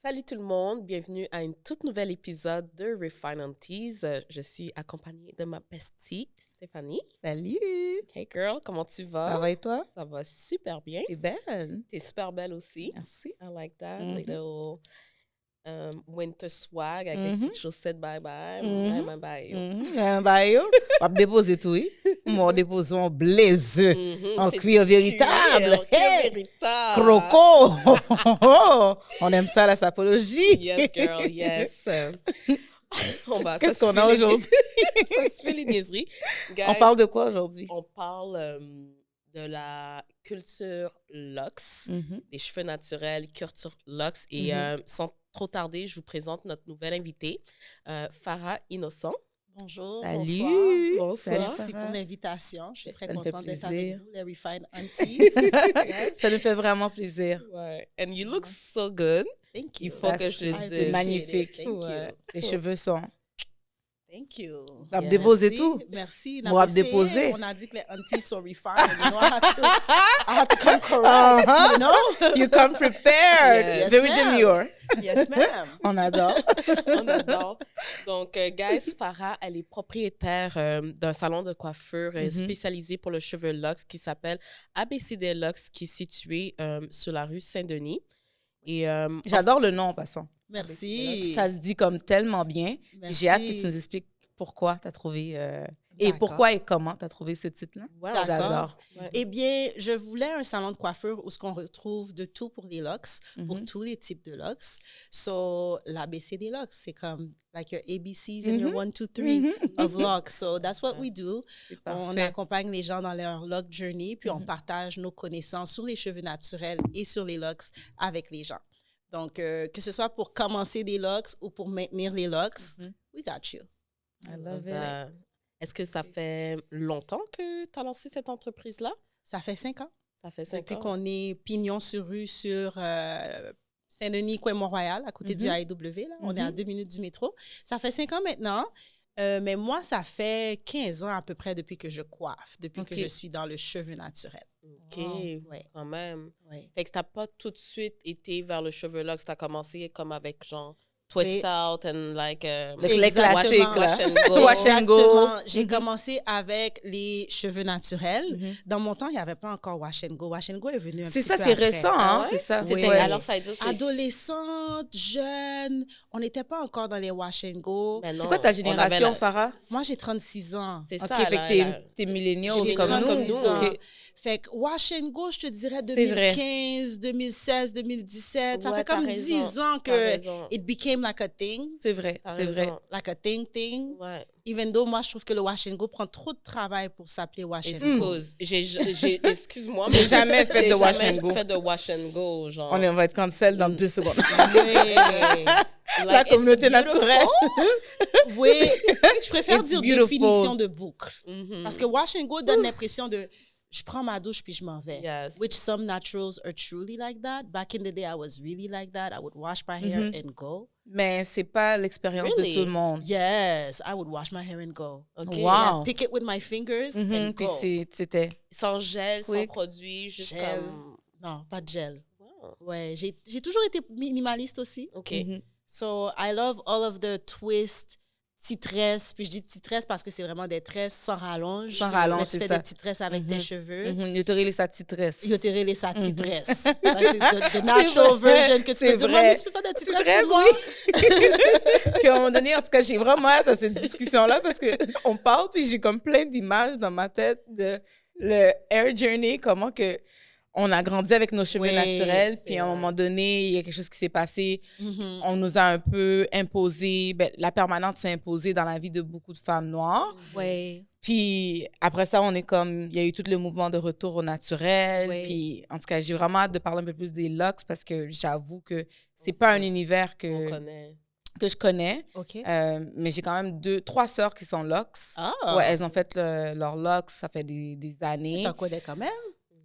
Salut tout le monde, bienvenue à un tout nouvel épisode de Refine Aunties. Je suis accompagnée de ma bestie, Stéphanie. Salut! Hey girl, comment tu vas? Ça va et toi? Ça va super bien. T'es belle. T'es super belle aussi. Merci. I like that. Little winter swag avec les petites chaussettes bye-bye. Bye bye. Un bail. On va déposer tout, oui. On dépose un blazer en cuir véritable. Cuir véritable. Croco! On aime ça, la sapologie. Yes, girl, yes. Qu'est-ce qu'on a aujourd'hui? Ça se fait les niaiseries. Guys, On parle de quoi aujourd'hui? On parle de la culture Lux, des cheveux naturels, culture Lux. Et sans trop tarder, je vous présente notre nouvelle invitée, Farah Innocent. Bonjour, Salut. bonsoir. Bonsoir. Merci pour l'invitation. Je suis très Ça me fait contente d'être plaisir. avec vous, les Refine Aunties. Ça nous fait vraiment plaisir. Ouais. And you look so good. Thank Il you. faut que je le I dise. appreciate Magnifique. it. Thank Ouais. you. Les cheveux sont... Thank you. On va déposer Merci. tout. Merci. On va déposer. On a dit que les aunties sont refined. You know, I had to come correct, you know? You come prepared. Yes, Very ma'am. demure. Yes, ma'am. On adore. On adore. Donc, guys, Farah, elle est propriétaire d'un salon de coiffure spécialisé pour le cheveu Lux qui s'appelle ABCD Lux, qui est situé sur la rue Saint-Denis. Et J'adore le nom en passant. Merci. Ça se dit comme tellement bien. Merci. J'ai hâte que tu nous expliques pourquoi tu as trouvé... et D'accord. pourquoi et comment tu as trouvé ce titre-là. ouais, D'accord. J'adore. Ouais. Eh bien, je voulais un salon de coiffure où ce qu'on retrouve de tout pour les locks, pour tous les types de locks. So, l'ABC des locks, c'est comme like your ABCs and your 1, 2, 3 of locks. So, that's what we do. C'est On parfait. accompagne les gens dans leur lock journey, puis on partage nos connaissances sur les cheveux naturels et sur les locks avec les gens. Donc, que ce soit pour commencer des locks ou pour maintenir les locks, we got you. I love it. Est-ce que ça fait longtemps que tu as lancé cette entreprise-là? Ça fait 5 ans. Ça fait 5 Depuis ans. qu'on est pignon sur rue sur Saint-Denis, coin Mont-Royal, à côté du AEW. Là. On est à 2 minutes du métro. Ça fait 5 ans maintenant. Mais moi, ça fait 15 ans à peu près depuis que je coiffe, depuis que je suis dans le cheveu naturel. OK, Ouais. quand même. Ouais. Fait que tu n'as pas tout de suite été vers le cheveu Lux. Tu as commencé comme avec genre twist out and like... Les classiques, là. Wash and go. Wash and go. Exactement. J'ai commencé avec les cheveux naturels. Dans mon temps, il n'y avait pas encore Wash and Go. Wash and Go est venu un C'est petit ça, peu c'est après. récent, Ah hein? ouais? C'est ça. C'était- Ouais. Alors, ça veut dire c'est... Adolescente, jeune, on n'était pas encore dans les Wash and Go. Ben non, C'est quoi ta on avait génération, la- Farah? Moi, j'ai 36 ans. C'est OK, ça. fait la- que la- t'es milléniaux J'ai comme nous. 36 ans. OK. Fait que Wash and Go, je te dirais C'est vrai. 2015, 2016, 2017. Ça Ouais, fait comme t'as 10 raison. ans T'as que raison. it became like a thing. C'est vrai, T'as c'est vrai. raison. Like a thing. Ouais. Even though, moi, je trouve que le Wash and Go prend trop de travail pour s'appeler Wash and Go. Excuse-moi. J'ai jamais fait j'ai de wash jamais and go. fait de wash and go, genre. On va être cancel dans 2 secondes. Ouais. La Like, communauté it's beautiful. naturelle. Oui, je préfère It's dire beautiful. définition de boucle. Mhm. Parce que Wash and Go donne l'impression de je prends ma douche puis je m'en vais. Yes. Which some naturals are truly like that. Back in the day, I was really like that. I would wash my hair and go. Mais c'est pas l'expérience Really? de tout le monde. Yes, I would wash my hair and go. OK. Wow. Pick it with my fingers and Puis go. c'était... Sans gel, sans Quick. produit, juste Gel. comme... Non, pas de gel. Wow. Ouais, j'ai toujours été minimaliste aussi. OK. So, I love all of the twists, petites tresses. Puis je dis petites tresses parce que c'est vraiment des tresses sans rallonge. Sans rallonge, Mais tu c'est fais ça. des petites tresses avec tes cheveux. Il te les sa titresse. Il a tiré les sa petite tresse. C'est the natural vrai, version que tu c'est peux dire, vrai. Maman, tu peux faire des petites Petite tresses pour moi? Puis à un moment donné, en tout cas, j'ai vraiment hâte à cette discussion-là parce qu'on parle, puis j'ai comme plein d'images dans ma tête de le hair journey, comment que on a grandi avec nos cheveux Oui, naturels, c'est puis à un vrai. moment donné, il y a quelque chose qui s'est passé. On nous a un peu imposé, la permanente s'est imposée dans la vie de beaucoup de femmes noires. Oui. Puis après ça, on est comme, il y a eu tout le mouvement de retour au naturel. Oui. Puis en tout cas, j'ai vraiment hâte de parler un peu plus des locks parce que j'avoue que c'est pas un univers On connaît. que je connais. OK. Mais j'ai quand même 3 sœurs qui sont locks. Ah! Ouais, elles ont fait leur locks, ça fait des années. T'en connais quand même?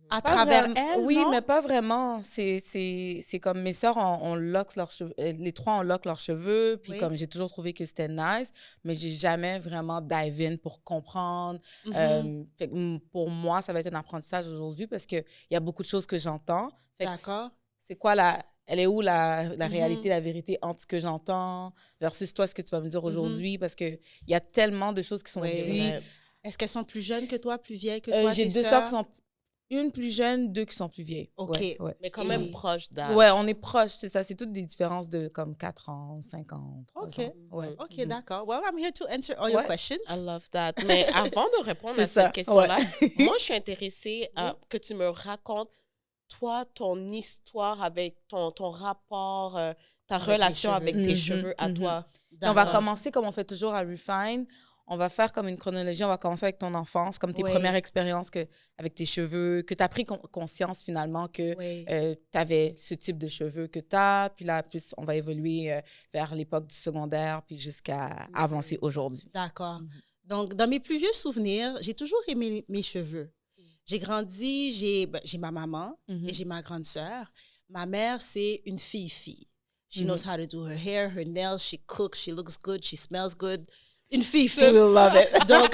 À Pas travers vraiment- elle, Oui, non? mais pas vraiment. C'est comme mes sœurs, on lock leurs cheveux. Les 3, on lock leurs cheveux. Puis Oui. comme j'ai toujours trouvé que c'était nice, mais j'ai jamais vraiment dive in pour comprendre. Fait que, pour moi, ça va être un apprentissage aujourd'hui parce qu'il y a beaucoup de choses que j'entends. Fait que D'accord. c'est quoi elle est où la réalité, la vérité entre ce que j'entends versus toi, ce que tu vas me dire aujourd'hui? Parce qu'il y a tellement de choses qui sont dites. Est-ce qu'elles sont plus jeunes que toi, plus vieilles que toi, j'ai 2 sœurs qui sont... Une plus jeune, 2 qui sont plus vieilles. OK. Ouais. Mais quand même proches d'âge. Ouais, on est proches, c'est ça. C'est toutes des différences de comme 4 ans, 5 ans, 3 OK. ans. Ouais. OK, d'accord. Well, I'm here to answer all your questions. I love that. Mais avant de répondre à cette question-là, moi, je suis intéressée à que tu me racontes, toi, ton histoire avec ton rapport, ta relation avec tes cheveux à toi. On va commencer comme on fait toujours à Refine. On va faire comme une chronologie. On va commencer avec ton enfance, comme tes premières expériences avec tes cheveux, que tu as pris conscience finalement que tu avais ce type de cheveux que tu as. Puis là, plus, on va évoluer vers l'époque du secondaire, puis jusqu'à avancer aujourd'hui. D'accord. Donc, dans mes plus vieux souvenirs, j'ai toujours aimé mes cheveux. J'ai grandi, j'ai ma maman et j'ai ma grande sœur. Ma mère, c'est une fille-fille. She knows how to do her hair, her nails, she cooks, she looks good, she smells good. Une fille. We love it. Donc,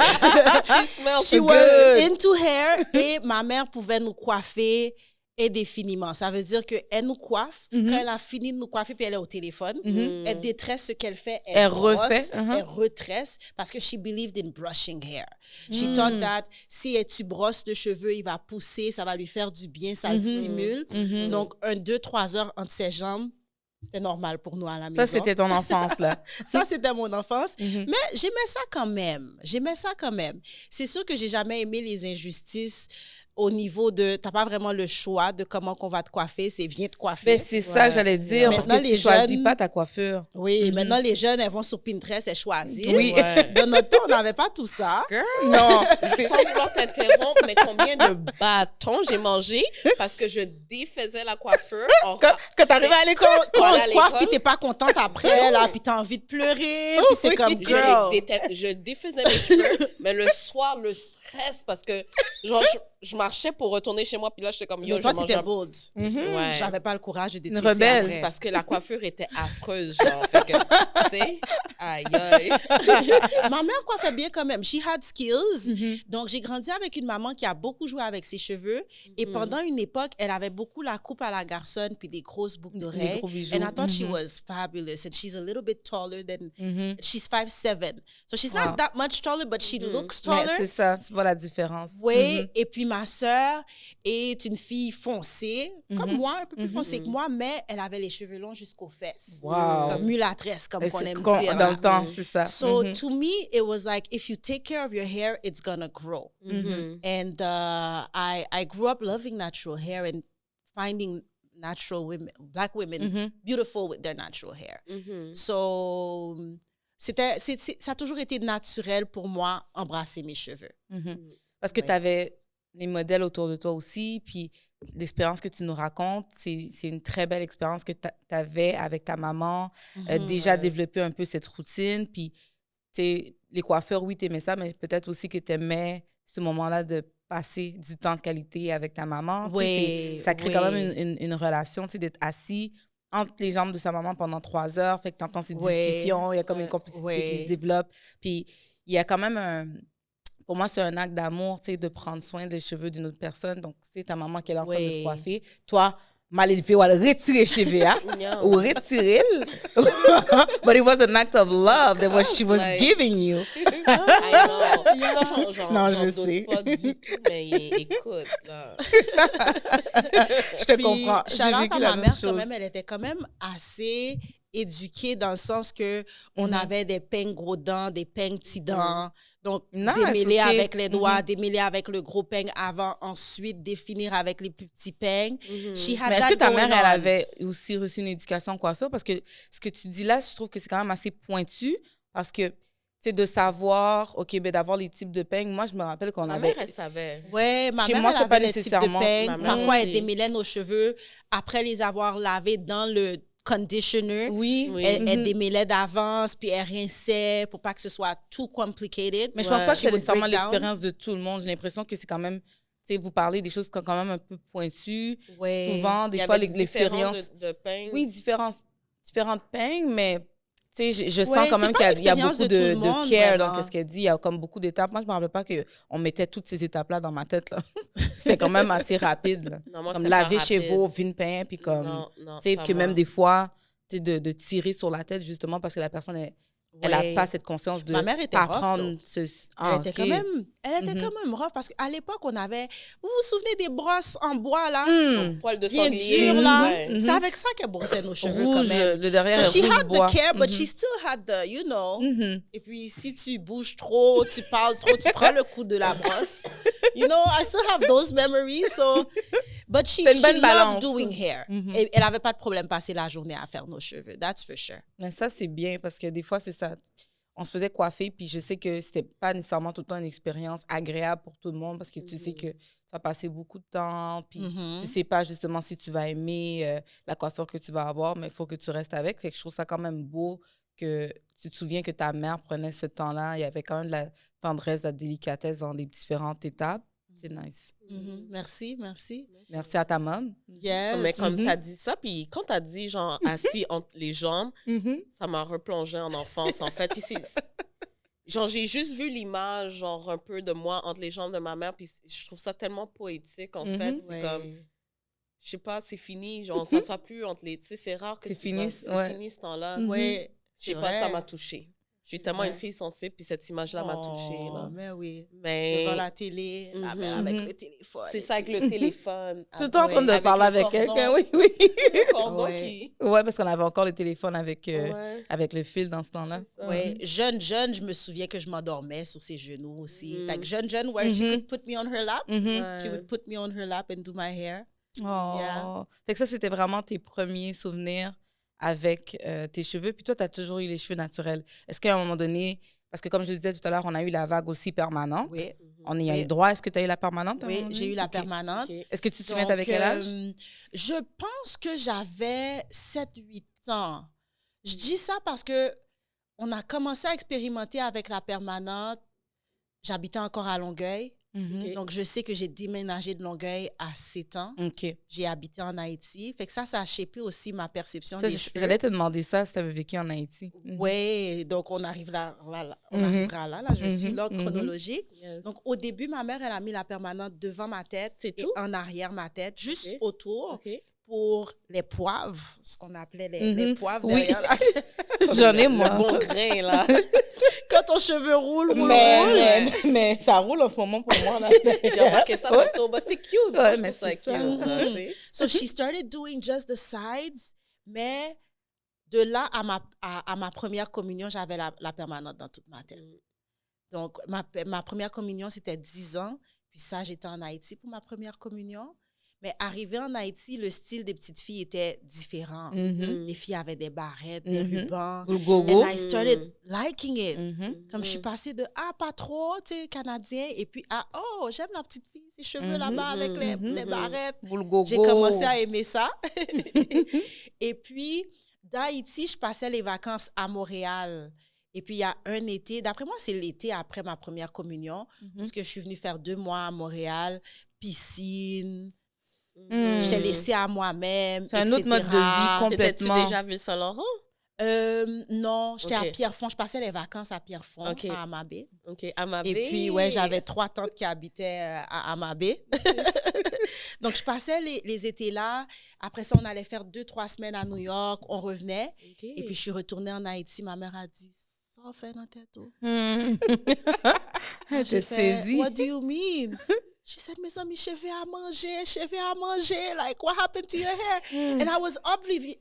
she was into hair et ma mère pouvait nous coiffer indéfiniment. Ça veut dire qu'elle nous coiffe. Quand elle a fini de nous coiffer, puis elle est au téléphone, elle détresse ce qu'elle fait. Elle refait. Elle retresse parce que she believed in brushing hair. She thought that si tu brosses le cheveu, il va pousser, ça va lui faire du bien, ça le stimule. Donc, 2-3 heures entre ses jambes, c'était normal pour nous à la maison. Ça, c'était ton enfance, là. Ça, c'était mon enfance. Mais j'aimais ça quand même. C'est sûr que j'ai jamais aimé les injustices au niveau de... T'as pas vraiment le choix de comment qu'on va te coiffer. C'est viens te coiffer. Mais c'est ça que j'allais dire, parce que tu choisis pas ta coiffure. Oui, maintenant, les jeunes, elles vont sur Pinterest, elles choisissent. Oui. Dans notre temps, on n'avait pas tout ça. Girl, non. Sans vouloir t'interrompre, mais combien de bâtons j'ai mangé parce que je défaisais la coiffure. Quand t'arrives à l'école, on te coiffe, puis t'es pas contente après, là, puis t'as envie de pleurer, puis c'est comme, girl. Je défaisais mes cheveux, mais le soir, le stress, parce que genre, je marchais pour retourner chez moi, puis là, j'étais comme, yo, toi, t'étais bold. Ouais. J'avais pas le courage de détester. Une rebelle. C'est parce que la coiffure était affreuse, genre. Fait que, tu sais, aïe, aïe. Ma mère coiffait bien quand même. She had skills. Donc, j'ai grandi avec une maman qui a beaucoup joué avec ses cheveux. Et pendant une époque, elle avait beaucoup la coupe à la garçonne puis des grosses boucles d'oreilles. And I thought she was fabulous. And she's a little bit taller than... She's 5'7". So she's not that much taller, but she looks taller. Mais c'est ça, tu vois la différence. Oui, et puis ma sœur est une fille foncée, comme moi, un peu plus foncée que moi, mais elle avait les cheveux longs jusqu'aux fesses. Wow. Comme mulâtresse, comme on aime dire. Dans le temps, c'est ça. So to me, it was like, if you take care of your hair, it's gonna grow. And I grew up loving natural hair and finding natural women, Black women, beautiful with their natural hair. So... ça a toujours été naturel pour moi, embrasser mes cheveux. Parce que tu avais les modèles autour de toi aussi, puis l'expérience que tu nous racontes, c'est une très belle expérience que tu avais avec ta maman, déjà développer un peu cette routine, puis les coiffeurs, oui, tu aimais ça, mais peut-être aussi que tu aimais ce moment-là de passer du temps de qualité avec ta maman. Oui, ça crée quand même une relation, d'être assis entre les jambes de sa maman pendant 3 heures, fait que tu entends ces discussions, il y a comme une complicité qui se développe. Puis il y a quand même pour moi, c'est un acte d'amour, de prendre soin des cheveux d'une autre personne. Donc, c'est ta maman qui est en train de te coiffer. Toi, mal élevé, ou elle retirer les cheveux, ou retirer. But it was an act of love that she was giving you. I know. Ça, non, je sais. Pas du tout, mais écoute, là. Je te comprends. Shout-out à ma mère, quand même, elle était quand même assez éduquée dans le sens que on avait des peignes gros dents, des peignes petits dents. Donc, démêler avec les doigts, démêler avec le gros peigne avant, ensuite définir avec les plus petits peignes. Mais est-ce que ta mère, elle avait aussi reçu une éducation coiffure? Parce que ce que tu dis là, je trouve que c'est quand même assez pointu parce que, c'est de savoir, OK, ben d'avoir les types de peignes. Moi, je me rappelle qu'on avait... Ma mère, elle savait. Oui, ma mère, elle avait les types de peignes. Parfois, elle démêlait nos cheveux après les avoir lavés dans le conditioner. Oui. Elle démêlait d'avance, puis elle rinçait pour pas que ce soit too complicated. Mais je pense pas que c'est nécessairement l'expérience de tout le monde. J'ai l'impression que c'est quand même... vous parlez des choses qui sont quand même un peu pointues. Oui. Souvent, des fois, l'expérience... de peignes. Oui, différentes peignes, mais Tu sais, je Ouais, sens quand c'est même pas qu'il y a l'expérience beaucoup de tout le de monde, care vraiment. dans ce qu'elle dit. Il y a comme beaucoup d'étapes. Moi, je me rappelle pas qu'on mettait toutes ces étapes-là dans ma tête, là. C'était quand même assez rapide, là. Non, moi, Comme c'était pas laver chez rapide. vous, vin pain, puis comme... Non, non, Tu sais, pas que même moi. des fois, tu sais, de tirer sur la tête, justement, parce que la personne, elle n'a Ouais. pas cette conscience de Ma mère était pas rough, prendre though. ce... Elle était OK. quand même rough parce qu'à l'époque, on avait... Vous vous souvenez des brosses en bois, là? Hmm. Poil de Bien sanglier. dur, là. Ouais. C'est avec ça qu'elle brossait nos cheveux, quand Rouge, même. le derrière So est she rouge had bois. the care, but she still had the, you know. Mhm. Et puis, si tu bouges trop, tu parles trop, tu prends le coup de la brosse. You know, I still have those memories, so... But she C'est une bonne loved balance. doing hair. Mhm. Et elle n'avait pas de problème passer la journée à faire nos cheveux. That's for sure. Mais ça, c'est bien parce que des fois, c'est ça. On se faisait coiffer, puis je sais que c'était pas nécessairement tout le temps une expérience agréable pour tout le monde parce que tu sais que ça a passé beaucoup de temps, puis tu sais pas justement si tu vas aimer la coiffure que tu vas avoir, mais il faut que tu restes avec. Fait que je trouve ça quand même beau que tu te souviens que ta mère prenait ce temps-là. Il y avait quand même de la tendresse, de la délicatesse dans les différentes étapes. C'est nice. Merci, merci. Merci à ta maman. Yes. Mais comme t'as dit ça, puis quand t'as dit, genre, assis entre les jambes, ça m'a replongé en enfance, en fait. Puis genre, j'ai juste vu l'image, genre, un peu de moi entre les jambes de ma mère, puis je trouve ça tellement poétique, en fait. C'est Ouais. comme, je sais pas, c'est fini, genre, on s'assoit plus entre les... Tu sais, c'est rare que C'est tu fini, vois, ouais. c'est fini ce temps-là. Ouais. Je sais c'est pas, ça vrai. m'a touchée. Je suis tellement une fille sensible, puis cette image-là m'a touchée, là. Mais oui. Mais Devant la télé, la mère avec le téléphone. c'est ça, avec le téléphone. Tout le temps en train de Avec parler le avec cordon. quelqu'un, oui, oui. Le cordon Ouais. qui... Ouais, parce qu'on avait encore le téléphone avec, Ouais. avec le fil dans ce temps-là. Ouais. Jeune, je me souviens que je m'endormais sur ses genoux aussi. Like jeune, where she could put me on her lap. Mhm. She would put me on her lap and do my hair. Oh. Yeah. Fait que ça, c'était vraiment tes premiers souvenirs avec tes cheveux. Puis toi, tu as toujours eu les cheveux naturels. Est-ce qu'à un moment donné, parce que comme je le disais tout à l'heure, on a eu la vague aussi permanente. Oui. On y a Oui. eu droit. Est-ce que tu as eu la permanente? à un Oui, moment donné? j'ai eu la Ok. permanente. Ok. Est-ce que tu te souviens Donc, avec quel âge? Je pense que j'avais 7-8 ans. Je dis ça parce que on a commencé à expérimenter avec la permanente. J'habitais encore à Longueuil. Mhm. Donc, je sais que j'ai déménagé de Longueuil à 7 ans. OK. J'ai habité en Haïti. Fait que ça a shapé aussi ma perception Ça, des cheveux. j'allais te demander ça si tu avais vécu en Haïti. Oui, donc on arrive là, on Mhm. arrivera là. Là, je suis l'ordre Mhm. chronologique. Yes. Donc, au début, ma mère, elle a mis la permanente devant ma tête C'est et tout? en arrière ma tête, juste Ok. autour OK. pour les poivres, ce qu'on appelait les Mhm. poivres Oui. derrière la tête. J'en ai, Le moi. bon grain, là. Quand ton cheveu roule, Mais ça roule en ce moment pour moi. Là. J'ai remarqué ça tantôt. Bah, c'est cute. Ouais, Moi, je mais trouve ça c'est ça. cute, là, tu sais. So she started doing just the sides, mais de là à ma première communion, j'avais la permanente dans toute ma tête. Donc, ma première communion, c'était 10 ans. Puis ça, j'étais en Haïti pour ma première communion. Mais arrivé en Haïti, le style des petites filles était différent. Mhm. Les filles avaient des barrettes, des rubans. Ou le gogo. And I started liking it. Mhm. Comme je suis passée de pas trop, tu sais, canadien, et puis oh, j'aime la petite fille, ses cheveux là-bas avec les barrettes. Ou le gogo. J'ai commencé à aimer ça. Et puis, d'Haïti, je passais les vacances à Montréal. Et puis, il y a un été, d'après moi, c'est l'été après ma première communion, parce que je suis venue faire 2 mois à Montréal, piscine. J'étais laissée à moi-même. C'est un autre mode de vie T'étais-tu complètement. déjà à Ville-Saint-Laurent? Non, j'étais Ok. à Pierrefonds. Je passais les vacances à Pierrefonds, Ok. à Amabé. OK. À ma Et puis, ouais, j'avais 3 tantes qui habitaient à Amabé. Donc, je passais les étés là. Après ça, on allait faire 2-3 semaines à New York. On revenait. Et puis, je suis retournée en Haïti. Ma mère a dit, ça fait dans ta tête. T'es J'ai fait, saisie. What do you mean? She said, mes amis, cheveux à manger. Like, what happened to your hair? And I was obviously,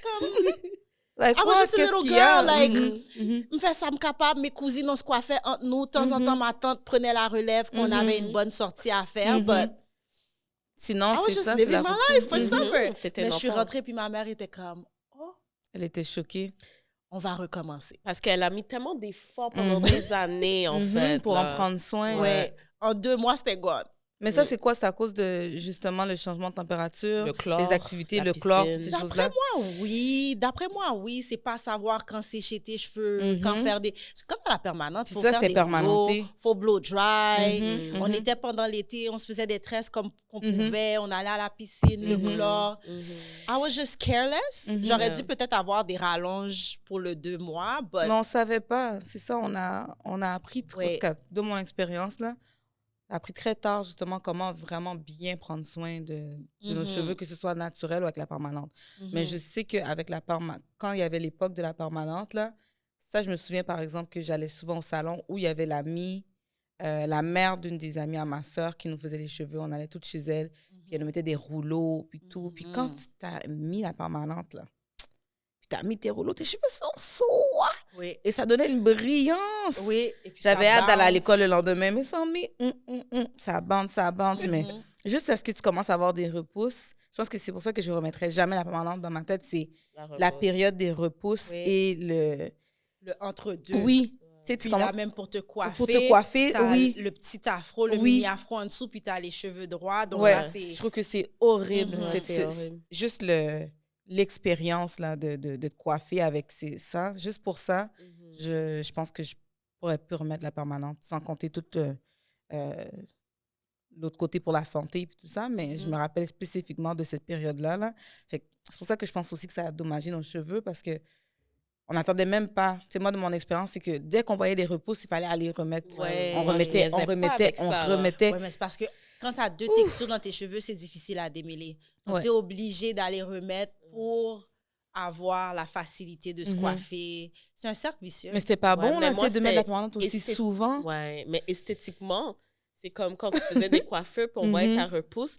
comme, Like, I was just a qu'est-ce little qu'il y a? girl, like, Mhm. me fait ça me capable, mes cousines, on se coiffait entre nous. De temps en temps, ma tante prenait la relève, qu'on avait une bonne sortie à faire. But Sinon, I was c'est just ça, c'est living la my routine. life for summer. T'étais Mais une je suis enfant. rentrée, puis ma mère était comme, oh, Elle était choquée. on va recommencer. Parce qu'elle a mis tellement d'efforts pendant des années, en fait. Pour là. en prendre soin. Ouais. En 2 mois, c'était gone. Mais ça, c'est quoi? C'est à cause de, justement, le changement de température, Le chlore, les activités, la le chlore, piscine. ces D'après choses-là? D'après moi, oui. C'est pas savoir quand sécher tes cheveux, quand faire des... Quand à la permanente, Puis faut ça, faire c'était des permanenté. rouleaux, faut blow dry. Mhm, On mhm. était pendant l'été, on se faisait des tresses comme qu'on pouvait. On allait à la piscine, le chlore. I was just careless. J'aurais dû peut-être avoir des rallonges pour le 2 mois, but... Mais on ne savait pas. C'est ça, on a appris, en Oui. tout cas, de mon expérience, là, on a appris très tard, justement, comment vraiment bien prendre soin de nos cheveux, que ce soit naturel ou avec la permanente. Mais je sais qu'avec la permanente, quand il y avait l'époque de la permanente, là, ça, je me souviens, par exemple, que j'allais souvent au salon où il y avait la mère d'une des amies à ma sœur qui nous faisait les cheveux. On allait toutes chez elle, puis elle nous mettait des rouleaux, puis tout. Puis quand tu t'as mis la permanente, là, puis t'as mis tes rouleaux, tes cheveux sont soie. Oui. Et ça donnait une brillance. Oui. Et puis J'avais ça hâte d'aller à bounce. l'école le lendemain, mais ça met ça bounce. Mais juste à ce que tu commences à avoir des repousses, je pense que c'est pour ça que je ne remettrai jamais la permanente dans ma tête. C'est la période des repousses et Le entre-deux. Oui. Tu sais, Puis tu commences là, même pour te coiffer. pour te coiffer, t'as oui. le petit afro, le Oui. mini-afro en dessous, puis t'as les cheveux droits. Donc Ouais, là, c'est... je trouve que c'est horrible. Ouais, c'est horrible. Juste l'expérience là, de te coiffer avec ça. Juste pour ça, je pense que je pourrais plus remettre la permanente, sans compter tout l'autre côté pour la santé et tout ça. Mais je me rappelle spécifiquement de cette période-là. Là. Fait que c'est pour ça que je pense aussi que ça a dommagé nos cheveux parce que on n'attendait même pas. Tu sais, moi, de mon expérience, c'est que dès qu'on voyait des repousses, il fallait aller remettre. Ouais. On Moi, je remettait, niaisais pas avec ça, là. Ouais, mais c'est parce que quand t'as deux textures dans tes cheveux, c'est difficile à démêler. Donc, Ouais. t'es obligé d'aller remettre pour avoir la facilité de se coiffer. C'est un cercle vicieux. Mais c'était pas Ouais, bon, mais là, tu moi, sais, de mettre la c'était permanente aussi esthétique. souvent. Ouais, mais esthétiquement, c'est comme quand tu faisais des coiffeurs puis on voyait ta repousse.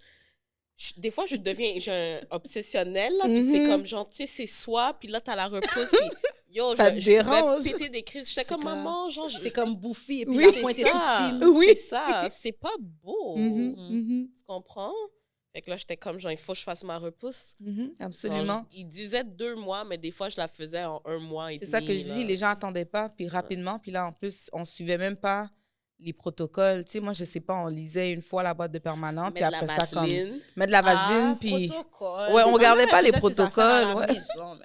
Des fois, j'ai un obsessionnel, là, puis c'est comme, genre, tu sais, c'est soi, puis là, t'as la repousse, puis yo, Ça te je pouvais dérange. péter des crises. J'étais comme, maman, genre... C'est comme bouffi, et puis Oui, la c'est pointe est toute ça, fine. Oui. c'est ça, c'est pas beau. Tu comprends? Fait que là, j'étais comme, genre, il faut que je fasse ma repousse. Absolument. Genre, il disait 2 mois, mais des fois, je la faisais en 1 mois et C'est demi. ça que je dis, là. les gens n'attendaient pas, puis rapidement, puis là, en plus, on suivait même pas les protocoles. Tu sais, moi, je sais pas, on lisait une fois la boîte de permanente, puis Mettre de après la ça, comme... vaseline. Mettre de la vaseline, puis... Protocole. Ouais, on Ma regardait mère, pas elle les faisait ses affaires à la protocoles, ouais. maison,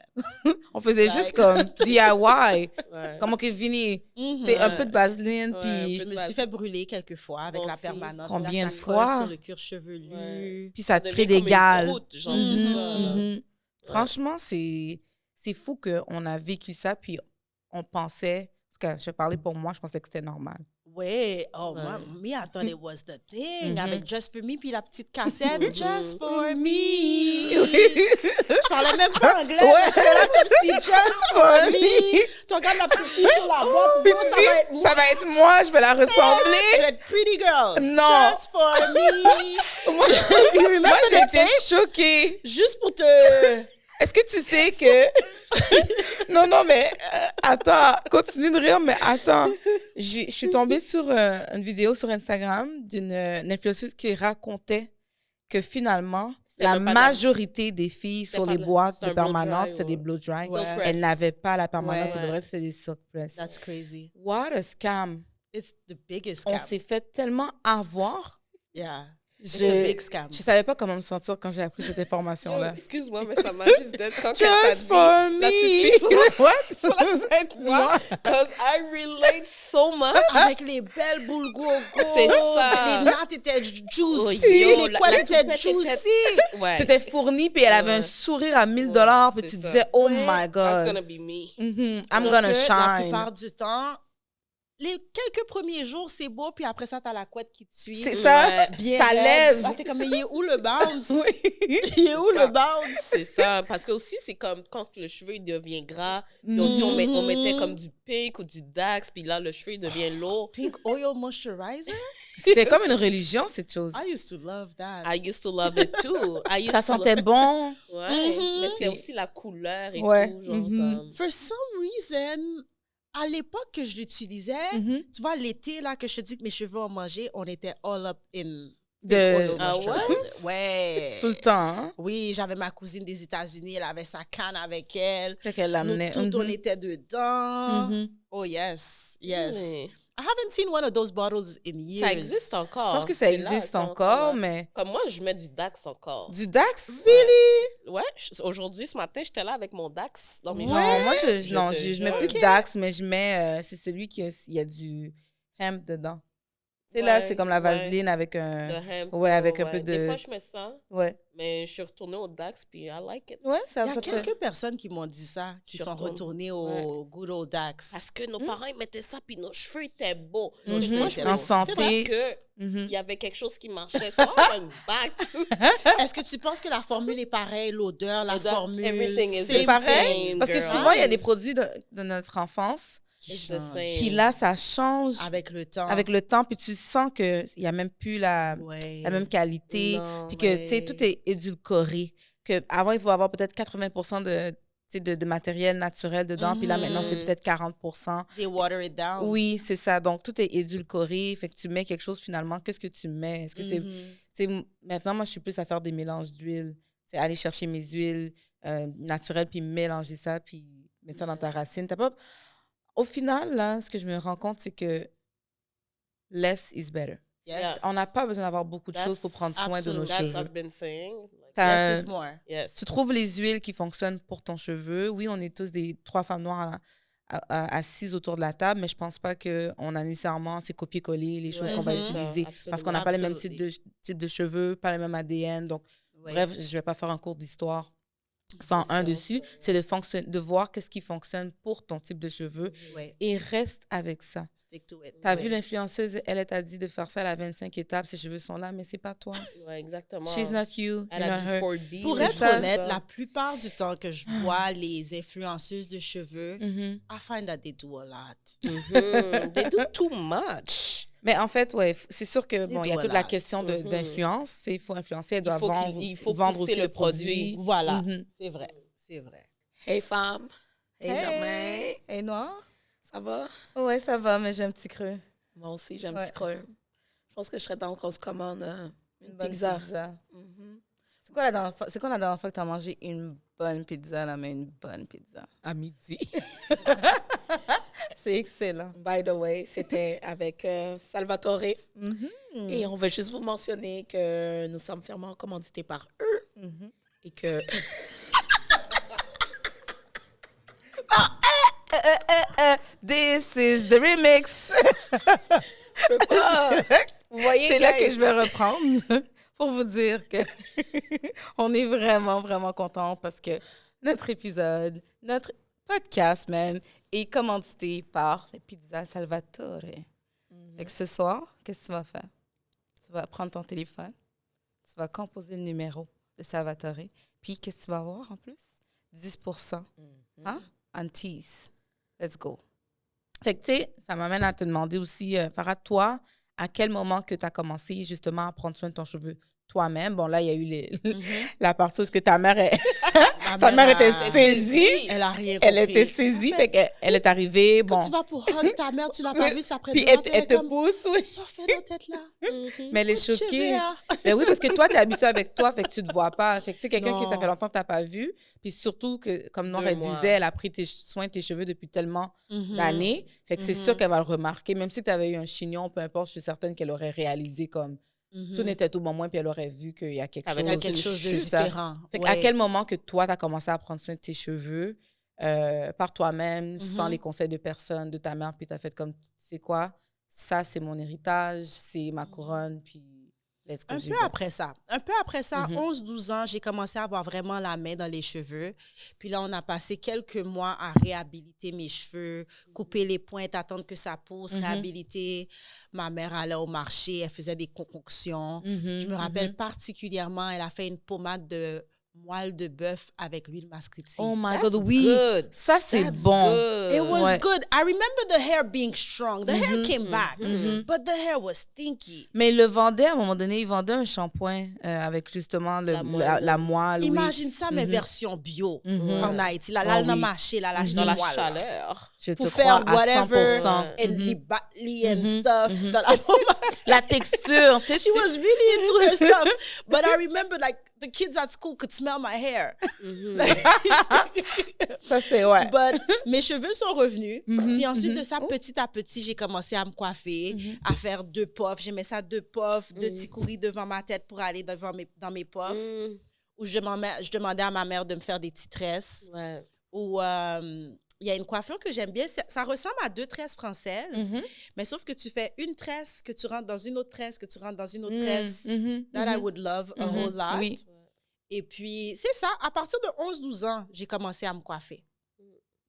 man. On faisait Like- juste comme DIY. Ouais. Comment que Vini, tu sais, un peu de vaseline, Ouais, puis... Je me suis fait brûler quelques fois avec Moi la aussi. permanente. Combien Là, de ça colle fois? sur le cuir chevelu. Puis ça Ça te crée devient des comme une gales. croûte, genre, c'est ça, là. Franchement, c'est fou qu'on a vécu ça, puis on pensait... Parce que je parlais pour moi, je pensais que c'était normal. Ouais, oh, moi, me, I thought it was the thing. Avec Just For Me, puis la petite cassette, Just For Me. Je parlais même pas anglais, mais j'étais là comme si Just For Me. Tu regardes la petite fille sur la boîte, tu dis, Puis oh, tu ça dis, va être moi. ça va être moi, je vais la Je ressembler. vais être pretty girl. Non. Just For Me. Moi, You remember moi, the j'étais tape? choquée. Juste pour te... Est-ce que tu sais que... non, mais attends, continue de rire, mais attends. Je suis tombée sur une vidéo sur Instagram d'une influenceuse qui racontait que finalement, C'était la même pas de la- majorité des filles sur pas les de la- boîtes c'est de un blow permanente, dry, c'est des ouais. blow dry. Silk press. Elles n'avaient pas la permanente, Ouais. pour de vrai, c'était des silk press. That's crazy. What a scam. It's the biggest On scam. s'est fait tellement avoir. Yeah. It's a big Je scam. ne savais pas comment me sentir quand j'ai appris cette information-là. Excuse-moi, mais ça m'a juste d'être quand elle t'a Just dit for la petite fille sur la me. What? sur la tête, moi. Because I relate so much. Avec les belles boules gogo. C'est ça. Les nattes étaient juicy. Oh, yo, les la- couettes la étaient toupette juicy. Ouais. C'était fourni, puis elle avait un Ouais. sourire à 1000 $, puis c'est tu ça. disais, oh Ouais. my That's God. gonna be me. Mhm, I'm Sauf gonna que La shine. plupart du temps, les quelques premiers jours, c'est beau, puis après ça, t'as la couette qui te suit. C'est ça, Ouais. Bien ça raide. lève. Ah, t'es comme, mais il est où le bounce? Oui. Il est où le bounce? C'est ça. Parce que aussi, c'est comme quand le cheveu il devient gras. Puis aussi, on mettait comme du pink ou du Dax. Puis là, le cheveu il devient lourd. Pink oil moisturizer? C'était comme une religion, cette chose. I used to love that. I used to love it too. I used Ça to sentait bon. Ouais. Mhm. Mais c'était aussi la couleur et Ouais. tout. Genre, Mhm. comme... For some reason, à l'époque que je l'utilisais, tu vois, l'été, là, que je te dis que mes cheveux ont mangé, on était all up in De- oil Ah moisturizer. Ouais. Tout le temps. Hein? Oui, j'avais ma cousine des États-Unis, elle avait sa canne avec elle. Fait qu'elle Nous l'amenait. toutes, on Mhm. était dedans. Mhm. Oh, yes. Yes. Oui. I haven't seen one of those bottles in years. Ça existe encore. Je pense que ça C'est là, existe c'est encore, là. mais... Comme moi, je mets du Dax encore. Du Dax? Really? Ouais. Aujourd'hui, ce matin, j'étais là avec mon Dax dans mes Non, cheveux. moi, te je mets jure. plus de Dax, mais je mets... c'est celui qui il y a du hemp dedans. Tu sais, là, Ouais, c'est comme la ouais. vaseline avec De un... hemp, Ouais, avec un peu de... Des fois, je mets ça, Ouais. mais je suis retournée au Dax, puis I like it. Ouais, Il y a ça fait... quelques personnes qui m'ont dit ça, qui Je sont retourne. retournées au good old Dax. Parce que nos parents, ils mettaient ça, puis nos cheveux étaient beaux. Mhm. Donc, moi, je En me santé. disais que Mhm. il y avait quelque chose qui marchait. So, I went back to... Est-ce que tu penses que la formule est pareille, l'odeur, la L'odeur, formule? everything is C'est the pareil? same, Parce que girl. souvent, il y a des produits de notre enfance, qui It's the change same. puis là, ça change avec le temps. avec le temps, puis tu sens qu'il n'y a même plus la même qualité, Non, puis que, tu sais, ouais. tout est édulcoré. Que avant, il pouvait avoir peut-être 80% de matériel naturel dedans, puis là, maintenant, c'est Mhm. peut-être 40%. They water it down. Oui, c'est ça. Donc, tout est édulcoré. Fait que tu mets quelque chose, finalement, qu'est-ce que tu mets? Est-ce que c'est... Maintenant, moi, je suis plus à faire des mélanges d'huile. C'est aller chercher mes huiles naturelles, puis mélanger ça, puis mettre ça dans ta racine. T'as pas... Au final, là, ce que je me rends compte, c'est que less is better. Yes. On n'a pas besoin d'avoir beaucoup de choses pour prendre soin de nos absolutely. That's cheveux. I've been saying. Like, T'as- Less is more. yes. Tu trouves les huiles qui fonctionnent pour ton cheveu. Oui, on est tous des 3 femmes noires assises autour de la table, mais je pense pas qu'on a nécessairement ces copier-coller, les choses Ouais, qu'on va Mhm. utiliser. absolument. Parce qu'on n'a pas les mêmes Absolutely. types de cheveux, pas le même ADN. Donc, Ouais. bref, je vais pas faire un cours d'histoire 101 ça. dessus. C'est de voir qu'est-ce qui fonctionne pour ton type de cheveux Ouais. et reste avec ça. Stick to it. T'as Ouais. vu l'influenceuse, elle t'a dit de faire ça à la 25 étapes, ses cheveux sont là, mais c'est pas toi. Ouais, exactement. She's not you, Elle you're a not du her. 4D. Pour C'est être ça, honnête, ça. la plupart du temps que je vois les influenceuses de cheveux, Mhm. I find that they do a lot. Mhm. They do too much. Mais en fait, ouais, c'est sûr que bon, il y a toute la voilà. question Mhm. d'influence. Il faut influencer, elle doit faut qu'il- vendre, il faut vendre pousser aussi le le produit. Voilà, Mhm. c'est vrai, c'est vrai. Hey femme. Hey, Hey. Germain. Et noir? Ça va? Ouais, ça va, mais j'ai un petit creux. Moi aussi, j'ai un Ouais. petit creux. Je pense que je serais dans qu'on se commande une bonne pizza. Mhm. C'est quoi la dernière fois que tu as mangé une bonne pizza, là, mais une bonne pizza? À midi. C'est excellent. By the way, c'était avec Salvatore. Et on veut juste vous mentionner que nous sommes fermement commandités par eux et que... This is the remix. Je peux pas. Vous voyez, C'est là que guys? je vais reprendre pour vous dire que on est vraiment, vraiment contents parce que notre épisode, notre podcast même, est commandité par les pizzas Salvatore. Fait que ce soir, qu'est-ce que tu vas faire? Tu vas prendre ton téléphone, tu vas composer le numéro de Salvatore, puis qu'est-ce que tu vas avoir en plus? 10%. Hein? En tease. Let's go. Fait que, tu sais, ça m'amène à te demander aussi, Farah, toi, à quel moment que tu as commencé justement à prendre soin de ton cheveu toi-même? Bon, là, il y a eu la partie où est-ce que ta mère, ta mère était saisie. Elle a rien compris. Elle était saisie, fait qu'elle est arrivée, Quand bon. tu vas pour hug ta mère, tu l'as pas Oui. vue, ça prête Puis devant, elle te comme, pousse, oui. ça fait dans tête là. Mais elle est choquée. Chéria. Ben oui, parce que toi, tu es habitué avec toi, fait que tu te vois pas. Fait que tu sais, quelqu'un qui, ça Non. fait longtemps que tu n'as pas vu. Puis surtout, que, comme Nora 2 elle mois. disait, elle a pris soin de tes cheveux depuis tellement Mhm. d'années. Fait que c'est Mhm. sûr qu'elle va le remarquer. Même si tu avais eu un chignon, peu importe, je suis certaine qu'elle aurait réalisé comme Mhm. tout n'était tout bon moins, puis elle aurait vu qu'il y a quelque Avec chose. Il y a quelque chose de C'est ça. différent. Fait Ouais. à quel moment que toi, tu as commencé à prendre soin de tes cheveux par toi-même, sans Mhm. les conseils de personne, de ta mère, puis tu as fait comme, tu sais quoi, ça, c'est mon héritage, c'est ma couronne, puis let's go. Un j'y peu vais. après ça. Un peu après ça, Mhm. 11-12 ans, j'ai commencé à avoir vraiment la main dans les cheveux. Puis là, on a passé quelques mois à réhabiliter mes cheveux, couper les pointes, attendre que ça pousse, Mhm. réhabiliter. Ma mère allait au marché, elle faisait des concoctions. Mhm, Je me rappelle mhm. particulièrement, elle a fait une pommade de moelle de bœuf avec l'huile mascriti. Oh my That's God, oui. good. Ça, c'est That's bon. good. It was Ouais. good. I remember the hair being strong. The hair came back, mhm. but the hair was stinky. Mais il le vendait, à un moment donné, il vendait un shampoing avec justement la moelle. oui. Imagine ça, mais version bio Mhm. en Haïti. Là, Ah là, oui. marché, là, Dans la moelle, là. chaleur. Je te pour faire crois à whatever 100%. and les batteries and stuff. Dans la La texture, tu sais, She was really into her stuff. But I remember, like, the kids at school could smell my hair. ça, c'est ouais. But mes cheveux sont revenus. Puis ensuite de ça, petit à petit, j'ai commencé à me coiffer, à faire 2 puffs. J'aimais ça, 2 puffs, 2 tikouris devant ma tête pour aller dans mes puffs. Ou je demandais à ma mère de me faire des petites tresses. Ouais. Ou il y a une coiffure que j'aime bien. Ça ressemble à 2 tresses françaises, mais sauf que tu fais une tresse, que tu rentres dans une autre tresse, que tu rentres dans une autre tresse. That I would love a whole lot. Oui. Et puis, c'est ça. À partir de 11-12 ans, j'ai commencé à me coiffer.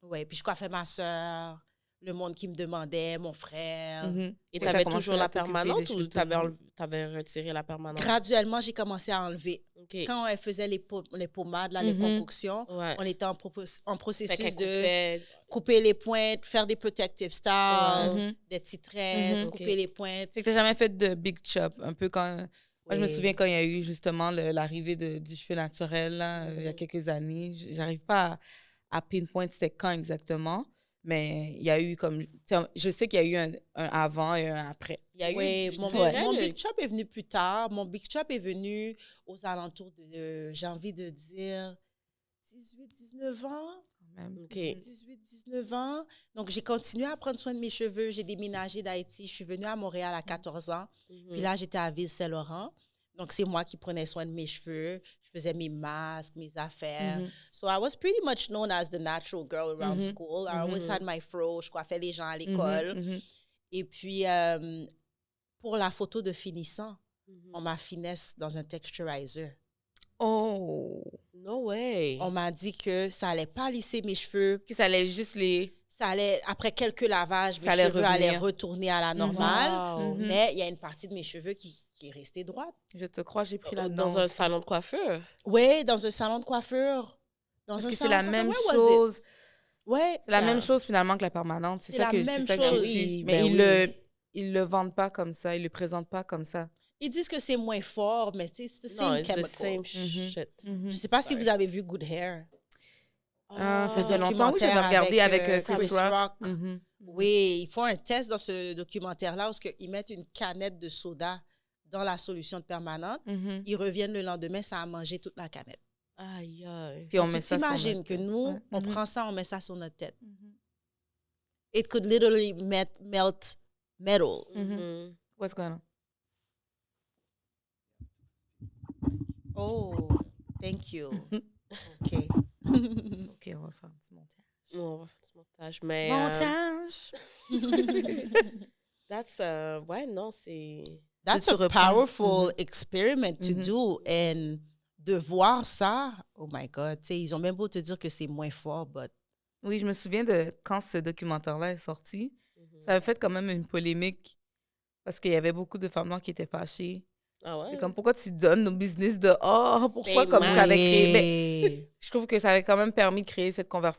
Oui, puis je coiffais ma soeur, le monde qui me demandait, mon frère. Et Ouais, tu avais t'as toujours commencé la à t'occuper permanente des ou cheveux tu avais retiré la permanente? Graduellement, j'ai commencé à enlever. OK. Quand elle faisait les pommades, là, les concoctions, Ouais. on était en Fait processus qu'elle de coupait- couper les pointes, faire des protective styles, des petites tresses, Ok. couper les pointes. Fait que t'as jamais fait de big chop, un peu quand... Moi, je me Oui. souviens quand il y a eu justement l'arrivée du cheveu naturel, là, il y a quelques années. J'arrive pas à pinpoint c'était quand exactement, mais il y a eu comme... Je sais qu'il y a eu un avant et un après. Il y a Oui, eu... mon dirais big chop est venu plus tard. Mon big chop est venu aux alentours de, j'ai envie de dire, 18-19 ans. Même. OK. 18-19 ans. Donc, j'ai continué à prendre soin de mes cheveux. J'ai déménagé d'Haïti. Je suis venue à Montréal à 14 ans. Puis là, j'étais à Ville-Saint-Laurent. Donc, c'est moi qui prenais soin de mes cheveux. Je faisais mes masques, mes affaires. So, I was pretty much known as the natural girl around school. I always had my fro. Je coiffais les gens à l'école. Et puis, pour la photo de finissant, on m'a finesse dans un texturizer. Oh! No way. On m'a dit que ça allait pas lisser mes cheveux. Que ça allait juste les... Ça allait, après quelques lavages, mes Ça allait cheveux allaient revenir. retourner à la normale. Wow. Mais il y a une partie de mes cheveux qui est restée droite. Je te crois, j'ai pris la Dans un salon de coiffure. Oui, dans un salon de coiffure. Parce que c'est la même chose. Oui. C'est la même chose finalement que la permanente. C'est C'est ça la que même je chose. dis. Oui, Mais ben ils le vendent pas comme ça, ils le présentent pas comme ça. Ils disent que c'est moins fort, mais c'est the Non, same it's chemical. the same shit. Je ne sais pas si vous avez vu Good Hair. Ah, ça fait Un longtemps que j'avais documentaire regardé avec Chris Chris Rock. Oui, ils font un test dans ce documentaire-là où ils mettent une canette de soda dans la solution de permanente. Ils reviennent le lendemain, ça a mangé toute la canette. Aïe, aïe. Puis on Tu met ça sur t'imagines notre que tête. nous, Ouais. on prend ça, on met ça sur notre tête. It could literally melt metal. What's going on? Oh, thank you. OK. C'est OK, on va faire un petit montage. On va faire du montage, mais... Montage! That's... ouais, non, c'est... That's Tu a reprends. powerful experiment to do. And de voir ça, oh my God, tu sais, ils ont même beau te dire que c'est moins fort, but... Oui, je me souviens de quand ce documentaire-là est sorti. Ça avait fait quand même une polémique parce qu'il y avait beaucoup de femmes noires qui étaient fâchées. Ah ouais? C'est comme, pourquoi tu donnes nos business dehors? Pourquoi C'est comme ça avait créé... Ben, Mais... je trouve que ça avait quand même permis de créer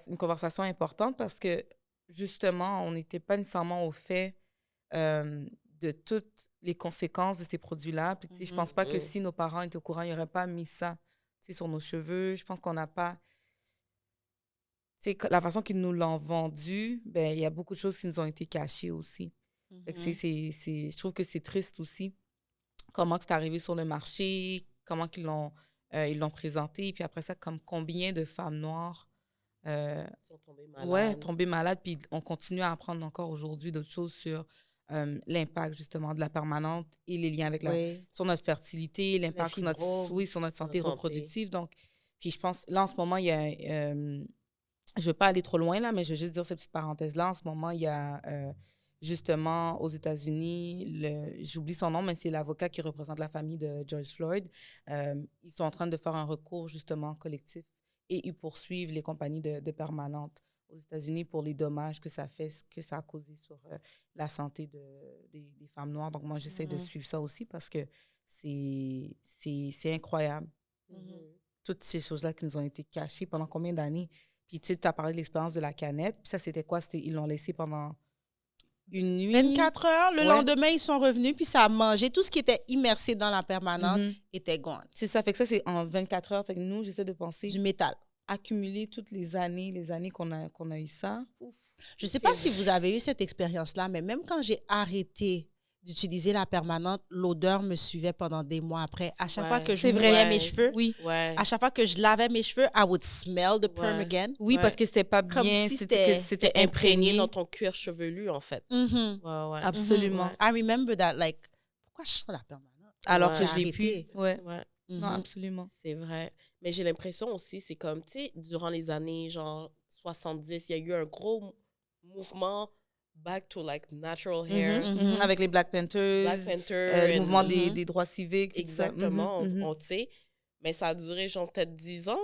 une conversation importante parce que, justement, on n'était pas nécessairement au fait de toutes les conséquences de ces produits-là. Puis, tu sais, je pense pas que si nos parents étaient au courant, ils n'auraient pas mis ça, tu sais, sur nos cheveux. Je pense qu'on n'a pas... Tu sais, la façon qu'ils nous l'ont vendu, ben, il y a beaucoup de choses qui nous ont été cachées aussi. Fait que, tu sais, je trouve que c'est triste aussi. Comment que c'est arrivé sur le marché, comment ils l'ont présenté, puis après ça, comme combien de femmes noires Ils sont tombés malades. ouais, tombées malades, puis on continue à apprendre encore aujourd'hui d'autres choses sur l'impact justement de la permanente et les liens avec sur notre fertilité, l'impact sur sur notre santé reproductive. Donc, puis je pense, là en ce moment, il y a, je ne veux pas aller trop loin là, mais je veux juste dire cette petite parenthèse-là. En ce moment, il y a justement aux États-Unis, j'oublie son nom, mais c'est l'avocat qui représente la famille de George Floyd. Ils sont en train de faire un recours justement collectif et ils poursuivent les compagnies de permanentes aux États-Unis pour les dommages que ça a causé sur la santé des femmes noires. Donc moi, j'essaie de suivre ça aussi parce que c'est incroyable. Toutes ces choses-là qui nous ont été cachées pendant combien d'années? Puis tu sais, tu as parlé de l'expérience de la canette. Puis ça, c'était quoi? Ils l'ont laissé pendant une nuit. 24 heures, le lendemain, ils sont revenus, puis ça a mangé. Tout ce qui était immersé dans la permanente était gone. C'est ça, fait que ça, c'est en 24 heures. Fait que nous, j'essaie de penser... Du métal. accumuler toutes les années qu'on a eu ça. Ouf. Je ne sais pas si vous avez eu cette expérience-là, mais même quand j'ai arrêté d'utiliser la permanente, l'odeur me suivait pendant des mois après. À chaque fois que je mouillais mes cheveux, à chaque fois que je lavais mes cheveux, I would smell the perm again. Oui, parce que c'était pas bien, Comme si c'était imprégné dans ton cuir chevelu, en fait. Absolument. I remember that, like, pourquoi je sens la permanente? Alors que je l'ai arrêté. pu. Non, absolument. C'est vrai. Mais j'ai l'impression aussi, c'est comme, tu sais, durant les années, genre, 70, il y a eu un gros mouvement back to, like, natural hair. Avec les Black Panthers, le mouvement des droits civiques. Exactement, on tu sais. Mais ça a duré, genre, peut-être 10 ans.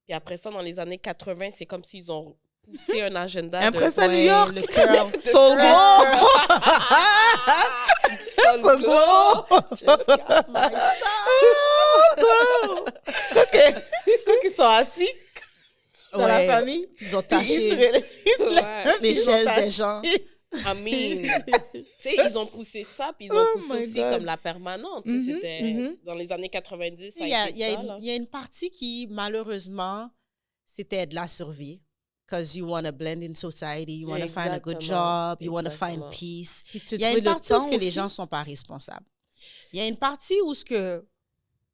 Puis après ça, dans les années 80, c'est comme s'ils ont poussé un agenda Après ça, New York! Le curl. Soul Glow! Just got my Quand ils sont assis dans la famille, ils ont taché les chaises des gens. I mean, tu sais, ils ont poussé ça, puis ils ont poussé aussi comme la permanente. C'était dans les années 90, ça a été ça. Il y a une partie qui, malheureusement, c'était de la survie. Because you want to blend in society, you want to find a good job, you want to find peace. Il y a une partie où les gens ne sont pas responsables. Il y a une partie où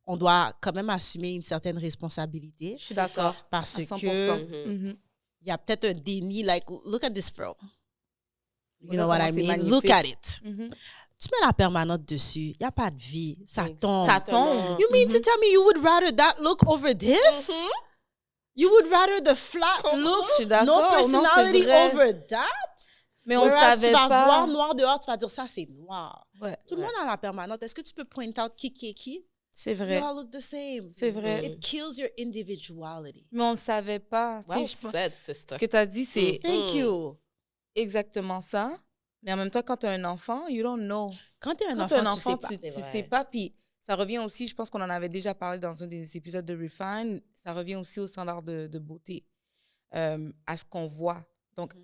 on doit quand même assumer une certaine responsabilité. Je suis d'accord. Parce que il y a peut-être un déni, like, look at this fro. You know what I mean? Look at it. Tu mets la permanente dessus, il n'y a pas de vie. Ça tombe. Ça tombe. You mean to tell me you would rather that look over this? You would rather the flat look, no personality over that? Mais on ne savait pas. Tu vas voir noir dehors, tu vas dire ça, c'est noir. Ouais. Tout le monde a la permanente. Est-ce que tu peux point out qui est qui? C'est vrai. You all look the same. C'est vrai. It kills your individuality. Mais on ne savait pas. Well said, sister. Ce que tu as dit, c'est Thank you. exactement ça. Mais en même temps, quand tu as un enfant, you don't know. Quand tu es un enfant, tu sais pas. Puis ça revient aussi, je pense qu'on en avait déjà parlé dans un des épisodes de Refine, ça revient aussi au standard de beauté, à ce qu'on voit. Donc,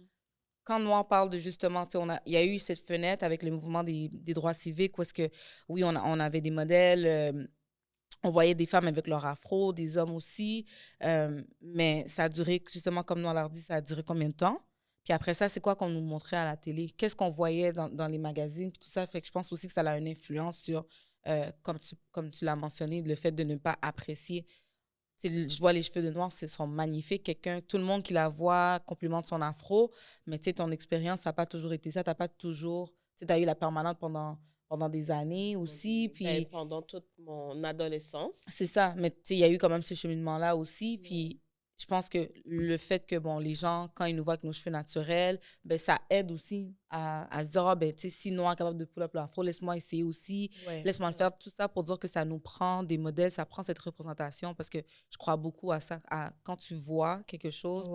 quand Noir parle de justement, il y a eu cette fenêtre avec le mouvement des droits civiques où est-ce que, oui, on avait des modèles, on voyait des femmes avec leur afro, des hommes aussi, mais ça a duré, justement, comme Noir leur dit, ça a duré combien de temps? Puis après ça, c'est quoi qu'on nous montrait à la télé? Qu'est-ce qu'on voyait dans les magazines? Tout ça fait que je pense aussi que ça a une influence sur, comme tu l'as mentionné, le fait de ne pas apprécier. Je vois les cheveux de Noir, ils sont magnifiques. Tout le monde qui la voit complimente son afro, mais ton expérience, ça n'a pas toujours été ça. Tu n'as pas toujours... Tu as eu la permanente pendant des années aussi. Puis, pendant toute mon adolescence. C'est ça, mais il y a eu quand même ce cheminement-là aussi. Puis je pense que le fait que, les gens, quand ils nous voient avec nos cheveux naturels, ça aide aussi à se dire, si Noir est capable de pull up l'afro, laisse-moi essayer aussi, laisse-moi le faire. Tout ça pour dire que ça nous prend des modèles, ça prend cette représentation parce que je crois beaucoup à ça. Quand tu vois quelque chose,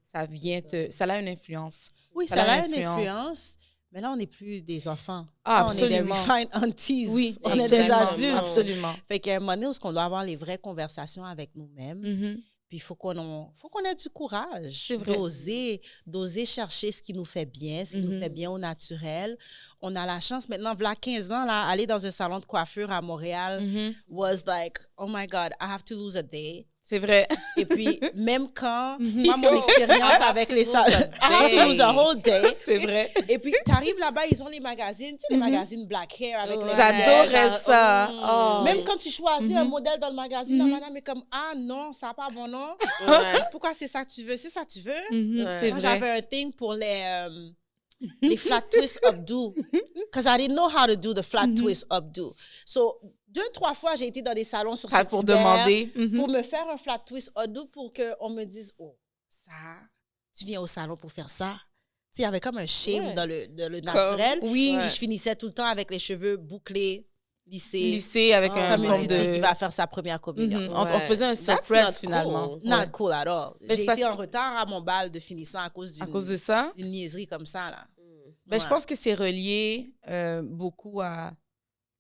ça vient ça a une influence. Oui, ça a une influence. Mais là, on n'est plus des enfants. Ah, absolument. On est des refined aunties. Oui, on est des adultes. Absolument. Fait qu'à un moment donné, on doit avoir les vraies conversations avec nous-mêmes. Puis il faut qu'on ait du courage d'oser chercher ce qui nous fait bien, ce qui nous fait bien au naturel. On a la chance maintenant, voilà 15 ans, là, aller dans un salon de coiffure à Montréal was like, oh my God, I have to lose a day. C'est vrai. Et puis, même quand, moi, mon expérience avec les salons, I have to lose a whole day. C'est vrai. Et puis, tu arrives là-bas, ils ont les magazines, tu sais, les magazines Black Hair avec les... J'adorais ça. Même quand tu choisis un modèle dans le magazine, la madame est comme, ah non, ça n'a pas bon nom. Pourquoi c'est ça que tu veux? C'est ça que tu veux? C'est Moi, vrai. j'avais un thing pour les flat twist updo. Because I didn't know how to do the flat twist updo. So, 2-3 fois, j'ai été dans des salons sur cette pour demander. Pour me faire un flat twist updo pour qu'on me dise, oh, ça, tu viens au salon pour faire ça? Tu sais, il y avait comme un shame dans le naturel. Oui. Puis je finissais tout le temps avec les cheveux bouclés, lissés. Avec un comme une petite fille qui va faire sa première communion. On faisait un surprise finalement. Not cool at all. Mais j'ai été en retard à mon bal de finissant à cause de ça? D'une niaiserie comme ça, là. Ben, je pense que c'est relié beaucoup à...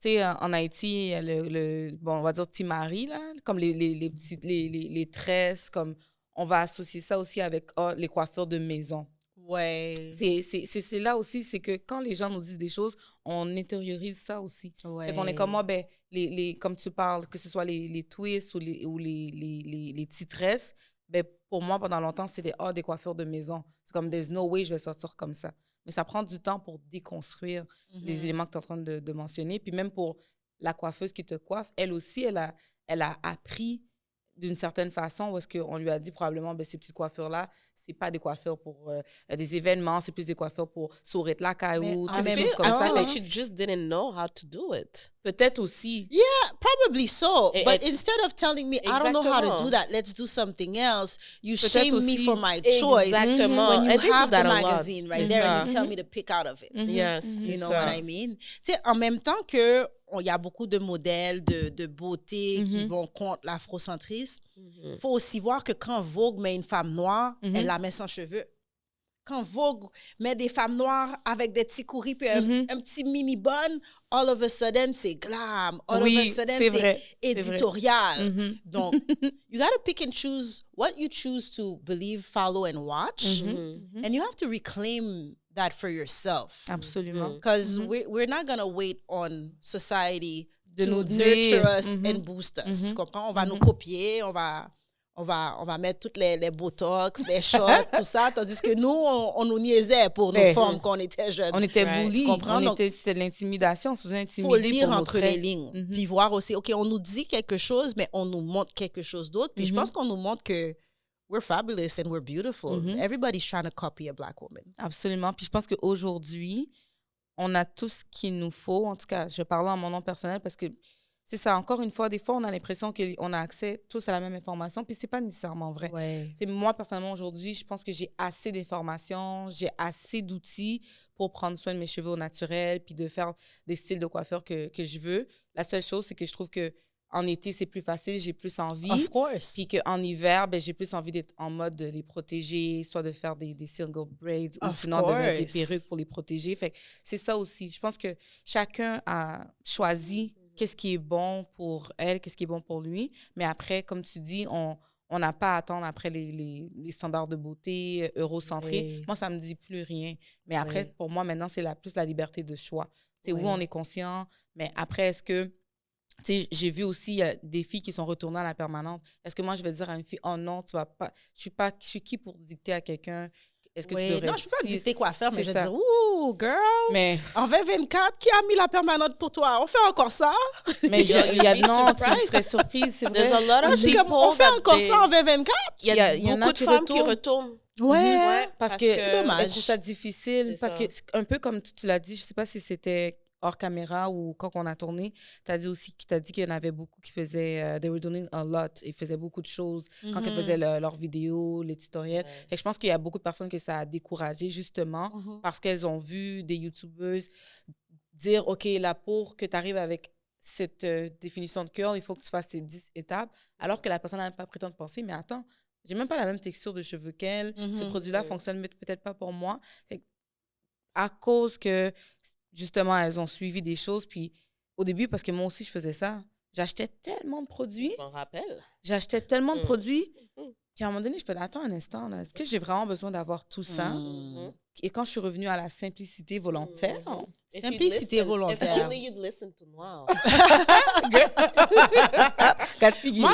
Tu sais, en Haïti, il y a on va dire Timari, là, comme les tresses, comme on va associer ça aussi avec les coiffures de maison. Ouais. C'est là aussi, c'est que quand les gens nous disent des choses, on intériorise ça aussi. Ouais. Fait qu'on est comme, comme tu parles, que ce soit les twists ou les petites tresses, ben, pour moi, pendant longtemps, c'était des coiffures de maison. C'est comme, there's no way je vais sortir comme ça. Mais ça prend du temps pour déconstruire les éléments que tu es en train de mentionner. Puis même pour la coiffeuse qui te coiffe, elle aussi, elle a appris d'une certaine façon, où est-ce qu'on lui a dit probablement, ces petites coiffures-là, c'est pas des coiffures pour des événements, c'est plus des coiffures pour sourire la caillou, des choses comme ça. Like she just didn't know how to do it. Peut-être aussi. Yeah, probably so. But instead of telling me, I don't know how to do that, let's do something else, you shame me for my choice. Exactement. When you have the magazine right there and you tell me to pick out of it. Yes. You know what I mean? Tu sais, en même temps que il y a beaucoup de modèles de beauté qui vont contre l'afrocentrisme, il faut aussi voir que quand Vogue met une femme noire, elle la met sans cheveux. Quand Vogue met des femmes noires avec des petits couris puis un petit mini-bun, all of a sudden, c'est glam. All of a sudden, c'est éditorial. Donc, you got to pick and choose what you choose to believe, follow, and watch. And you have to reclaim that for yourself. Absolument. Because we're not going to wait on society to nurture us and boost us. Tu comprends? On va nous copier, on va mettre toutes les botox, les shots, tout ça, tandis que nous, on nous niaisait pour nos formes quand on était jeunes. On était bullies, tu comprends? C'était de l'intimidation, on se faisait intimider. Il faut lire pour entre les lignes, puis voir aussi, OK, on nous dit quelque chose, mais on nous montre quelque chose d'autre, puis je pense qu'on nous montre que we're fabulous and we're beautiful. Everybody's trying to copy a Black woman. Absolument. Puis je pense qu'aujourd'hui, on a tout ce qu'il nous faut. En tout cas, je parle en mon nom personnel parce que c'est ça. Encore une fois, des fois, on a l'impression qu'on a accès tous à la même information, puis c'est pas nécessairement vrai. Ouais. Moi, personnellement, aujourd'hui, je pense que j'ai assez d'informations, j'ai assez d'outils pour prendre soin de mes cheveux au naturel, puis de faire des styles de coiffure que je veux. La seule chose, c'est que je trouve que en été, c'est plus facile, j'ai plus envie. Of course. Puis qu'en hiver, j'ai plus envie d'être en mode de les protéger, soit de faire des single braids ou sinon de mettre des perruques pour les protéger. Fait que c'est ça aussi. Je pense que chacun a choisi qu'est-ce qui est bon pour elle, qu'est-ce qui est bon pour lui. Mais après, comme tu dis, on n'a pas à attendre après les standards de beauté eurocentrés. Oui. Moi, ça ne me dit plus rien. Mais après, pour moi, maintenant, c'est plus la liberté de choix. Oui, on est conscient, mais après, est-ce que... j'ai vu aussi des filles qui sont retournées à la permanente. Est-ce que moi, je vais dire à une fille, oh non, tu vas pas... Je suis qui pour dicter à quelqu'un? Est-ce que tu devrais... Non, je ne peux pas dicter quoi faire, mais je vais ça. dire, ouh, girl, mais... en 2024, qui a mis la permanente pour toi? On fait encore ça? Mais non, tu serais surprise, c'est vrai. There's a lot of people on fait encore ça en 2024? Il y a beaucoup de femmes qui retournent. Ouais, parce que dommage. je trouve ça difficile. Parce que, un peu comme tu l'as dit, je ne sais pas si c'était hors caméra ou quand on a tourné, tu as dit aussi qu'il y en avait beaucoup qui faisaient, they were doing a lot, ils faisaient beaucoup de choses quand elles faisaient leurs vidéos, les tutoriels. Fait que je pense qu'il y a beaucoup de personnes que ça a découragé justement parce qu'elles ont vu des YouTubeuses dire, OK, là, pour que tu arrives avec cette définition de curl, il faut que tu fasses ces 10 étapes, alors que la personne n'a même pas pris le temps de penser, mais attends, j'ai même pas la même texture de cheveux qu'elle, ce produit-là fonctionne peut-être pas pour moi. Fait que, à cause que justement, elles ont suivi des choses. Puis au début, parce que moi aussi, je faisais ça, j'achetais tellement de produits. Je m'en rappelle. J'achetais tellement de produits. Puis à un moment donné, je faisais, attends un instant, là, est-ce que j'ai vraiment besoin d'avoir tout ça? Et quand je suis revenue à la simplicité volontaire... Simplicité volontaire. If only you'd listen to moi. Moi,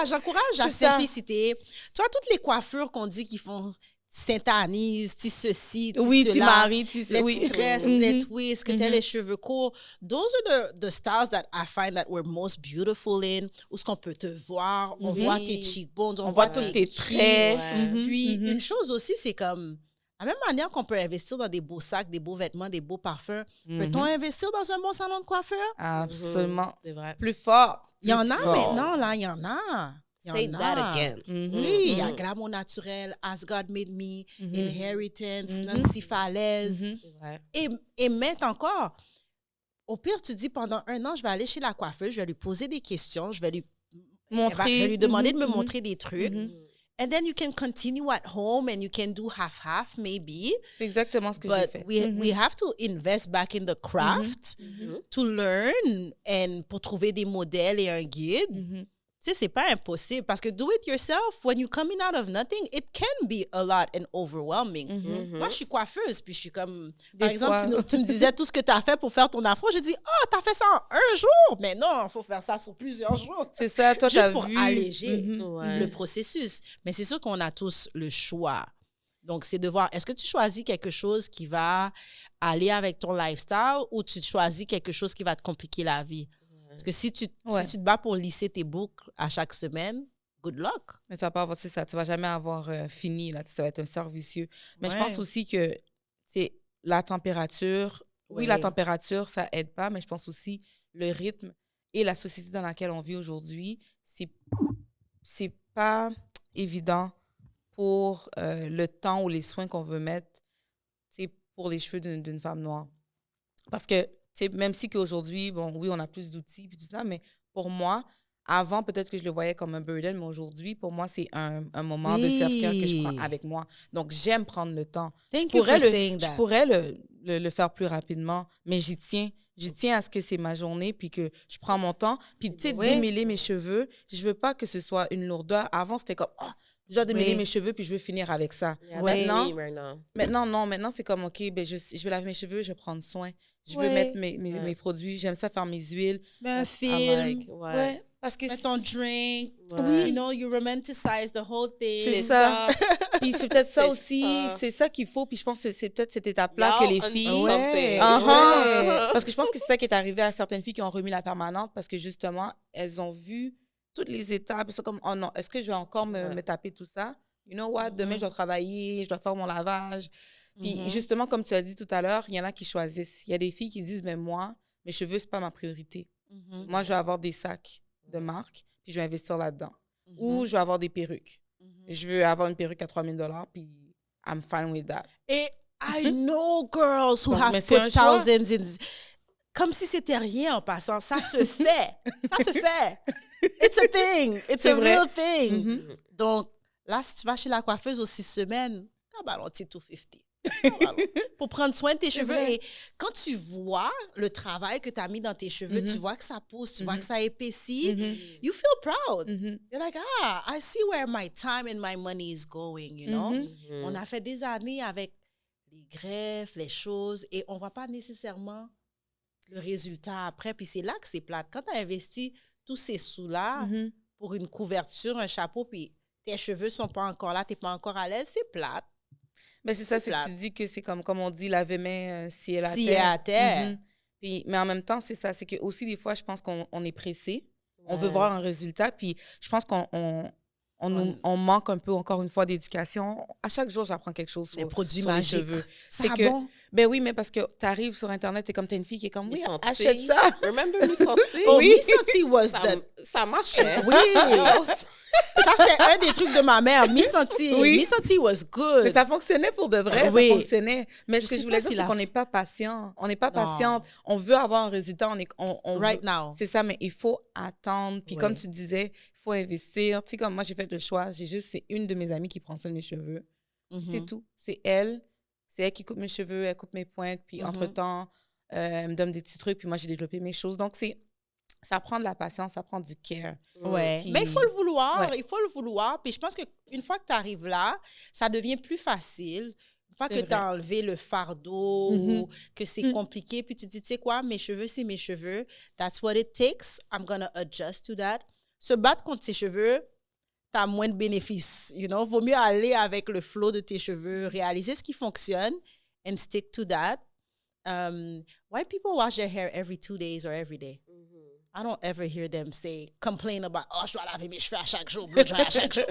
j'encourage la simplicité. Tu vois, toutes les coiffures qu'on dit qu'ils font... Sainte-Anise, ti ceci, ti oui, cela. ti Marie, les tresses, les twists, que t'as les cheveux courts. Those are the styles that I find that we're most beautiful in, où ce qu'on peut te voir, on voit tes cheekbones, on voit tous tes traits. Puis, une chose aussi, c'est comme, la même manière qu'on peut investir dans des beaux sacs, des beaux vêtements, des beaux parfums, peut-on investir dans un bon salon de coiffeur? Absolument. C'est vrai. Plus fort. Il y en a maintenant, là, il y en a. Say that again. Oui, il y a Glamour Naturel, As God Made Me, Inheritance, Nancy Falaise. Et maintenant encore, au pire, tu dis pendant 1 an, je vais aller chez la coiffeuse, je vais lui poser des questions, je vais lui demander de me montrer des trucs. And then you can continue at home and you can do half-half, maybe. C'est exactement ce que j'ai fait. We have to invest back in the craft to learn and pour trouver des modèles et un guide. Tu sais, c'est pas impossible parce que do it yourself, when you coming out of nothing, it can be a lot and overwhelming. Moi, je suis coiffeuse, puis je suis comme... Par exemple, tu me disais tout ce que tu as fait pour faire ton afro. J'ai dit, t'as fait ça en un jour. Mais non, il faut faire ça sur plusieurs jours. C'est ça, toi, juste t'as pour vu. alléger le processus. Mais c'est sûr qu'on a tous le choix. Donc, c'est de voir, est-ce que tu choisis quelque chose qui va aller avec ton lifestyle ou tu choisis quelque chose qui va te compliquer la vie? Parce que si tu te bats pour lisser tes boucles à chaque semaine, good luck. Mais tu vas pas avoir, c'est ça, tu vas jamais avoir fini, là, ça va être un cercle vicieux. Mais je pense aussi que c'est la température. Oui, la température, ça aide pas, mais je pense aussi le rythme et la société dans laquelle on vit aujourd'hui, c'est pas évident pour le temps ou les soins qu'on veut mettre pour les cheveux d'une femme noire. Parce que, même si qu'aujourd'hui, bon, oui, on a plus d'outils et tout ça, mais pour moi, avant, peut-être que je le voyais comme un burden, mais aujourd'hui, pour moi, c'est un moment de self-care que je prends avec moi. Donc, j'aime prendre le temps. Je pourrais le faire plus rapidement, mais j'y tiens. J'y tiens à ce que c'est ma journée, puis que je prends mon temps. Puis, tu sais, démêler mes cheveux, je veux pas que ce soit une lourdeur. Avant, c'était comme, je dois démêler mes cheveux, puis je veux finir avec ça. Maintenant, c'est comme, OK, ben, je vais laver mes cheveux, je vais prendre soin. Je veux mettre mes produits. J'aime ça faire mes huiles. Un film. Parce que mets ton drink. You know, you romanticize the whole thing. C'est ça. Puis c'est peut-être ça aussi. C'est ça qu'il faut. Puis je pense que c'est peut-être cette étape-là que les filles... Parce que je pense que c'est ça qui est arrivé à certaines filles qui ont remis la permanente parce que justement, elles ont vu toutes les étapes. C'est comme, oh non, est-ce que je vais encore me taper tout ça? You know what? Demain, je dois travailler, je dois faire mon lavage. Puis justement, comme tu as dit tout à l'heure, il y en a qui choisissent. Il y a des filles qui disent, mais moi, mes cheveux, c'est pas ma priorité. Moi, je vais avoir des sacs de marque, puis je vais investir là-dedans. Ou je vais avoir des perruques. Je veux avoir une perruque à $3,000, puis I'm fine with that. Et I know girls who have put thousands in... Comme si c'était rien en passant. Ça se fait. Ça se fait. It's a thing. It's a real thing. Donc, là, si tu vas chez la coiffeuse aux 6 semaines, c'est $250. Pour prendre soin de tes cheveux. Et quand tu vois le travail que tu as mis dans tes cheveux, tu vois que ça pousse, tu vois que ça épaissit, you feel proud. You're like, I see where my time and my money is going, you know? On a fait des années avec les greffes, les choses, et on ne voit pas nécessairement le résultat après. Puis c'est là que c'est plate. Quand tu as investi tous ces sous-là pour une couverture, un chapeau, puis tes cheveux ne sont pas encore là, tu n'es pas encore à l'aise, c'est plate. Mais c'est ça, c'est que tu dis que c'est comme on dit, lave-main si elle est à terre. Puis, mais en même temps, c'est ça, c'est que aussi des fois, je pense qu'on est pressé. On veut voir un résultat. Puis je pense qu'on manque un peu, encore une fois, d'éducation. À chaque jour, j'apprends quelque chose sur, les produits sur magiques. les cheveux. C'est que, bon? Ben oui, mais parce que tu arrives sur Internet et comme tu as une fille qui est comme, oui, achète ça. Remember Miss Santi? Miss Santi was ça marchait. Oui. Ça, c'était un des trucs de ma mère. Miss Santi. Miss Santi was good. Mais ça fonctionnait pour de vrai. Ça fonctionnait. Mais ce que je voulais dire, c'est qu'on n'est pas patient. On n'est pas patiente. On veut avoir un résultat. Right now. C'est ça, mais il faut attendre. Puis comme tu disais, il faut investir. Tu sais, comme moi, j'ai fait le choix. C'est une de mes amies qui prend soin de mes cheveux. C'est tout. C'est elle. C'est elle qui coupe mes cheveux, elle coupe mes pointes. Puis entre-temps, elle me donne des petits trucs. Puis moi, j'ai développé mes choses. Donc, ça prend de la patience, ça prend du care. Puis, mais il faut le vouloir, il faut le vouloir. Puis je pense qu'une fois que tu arrives là, ça devient plus facile. Une fois que tu as enlevé le fardeau, ou que c'est compliqué, puis tu te dis, tu sais quoi, mes cheveux, c'est mes cheveux. That's what it takes. I'm gonna adjust to that. Se battre contre ses cheveux, tu as moins de bénéfices. You know? Vaut mieux aller avec le flow de tes cheveux, réaliser ce qui fonctionne and stick to that. White people wash their hair every 2 days or every day. I don't ever hear them complain about, je dois laver mes cheveux à chaque jour, blow dry à chaque jour.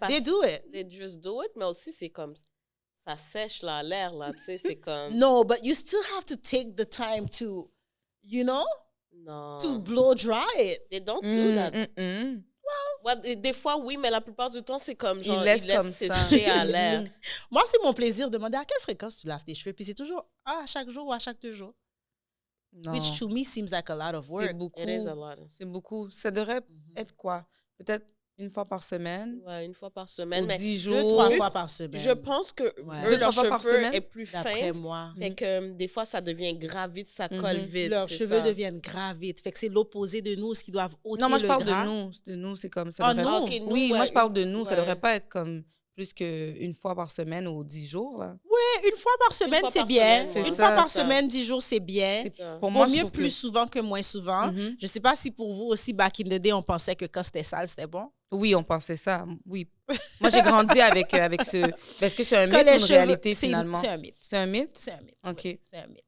They do it. They just do it, mais aussi c'est comme, ça sèche là, l'air là, tu sais, c'est comme... No, but you still have to take the time to, you know, to blow dry it. They don't do that. Des fois, oui, mais la plupart du temps, c'est comme genre, ils laissent comme sécher à l'air. Moi, c'est mon plaisir de demander à quelle fréquence tu laves tes cheveux, puis c'est toujours à chaque jour ou à chaque 2 jours. Non. Which to me seems like a lot of work. C'est beaucoup. It is a lot. C'est beaucoup. Ça devrait être quoi? Peut-être Une fois par semaine. Ouais, une fois par semaine. Ou Mais 10 2, jours. 3 fois par semaine. je pense que Ouais. eux, 2, leur 3 fois par cheveux semaine? est plus fin. D'après moi. Fait que des fois, ça devient grave vite, ça colle vite. Leurs c'est cheveux ça. deviennent gras vite. Fait que c'est l'opposé de nous, ce qui doivent ôter Non, moi, je le parle gras. de nous. De nous, c'est comme ça. Ah, devrait- nous? Ok, nous, Oui, ouais, moi, je parle de nous. Ça ouais. devrait pas être comme plus qu'une fois par semaine ou 10 jours, là. Une fois par semaine, fois c'est par bien. semaine, Une ouais. fois C'est par ça. semaine, 10 jours, c'est bien. C'est- Ça. Pour Vaut moi, je mieux trouve plus que- souvent que moins souvent. Mhm. Je sais pas si pour vous aussi, back in the day, on pensait que quand c'était sale, c'était bon. Oui, on pensait ça. Oui. Moi, j'ai grandi avec ce... Est-ce que c'est un Quand mythe ou les une cheveux- réalité, c'est- finalement? C'est un mythe. C'est un mythe? C'est un mythe. OK. oui, c'est un mythe.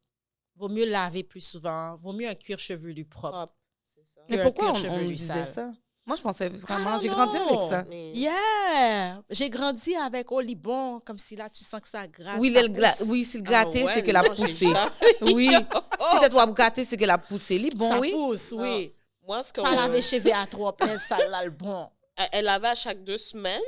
Vaut mieux laver plus souvent. Vaut mieux un cuir chevelu propre. Propre, c'est ça. Mais un pourquoi cuir on chevelu nous disait sale. ça? Moi, je pensais vraiment... Ah, J'ai grandi avec non. ça. Mais- Yeah! J'ai grandi avec Olibon, comme si là, tu sens que ça gratte. Oui, ça le pousse. c'est le gratter, Ah ouais, c'est que la non, j'ai poussée. jamais- Oui. Si tu dois gratter, c'est que la poussée. Les Ça bon, oui. pousse, oui. Moi, ce qu'on... Pas laver chez VA3, plein sale là, le bon. Elle lavait à chaque 2 semaines,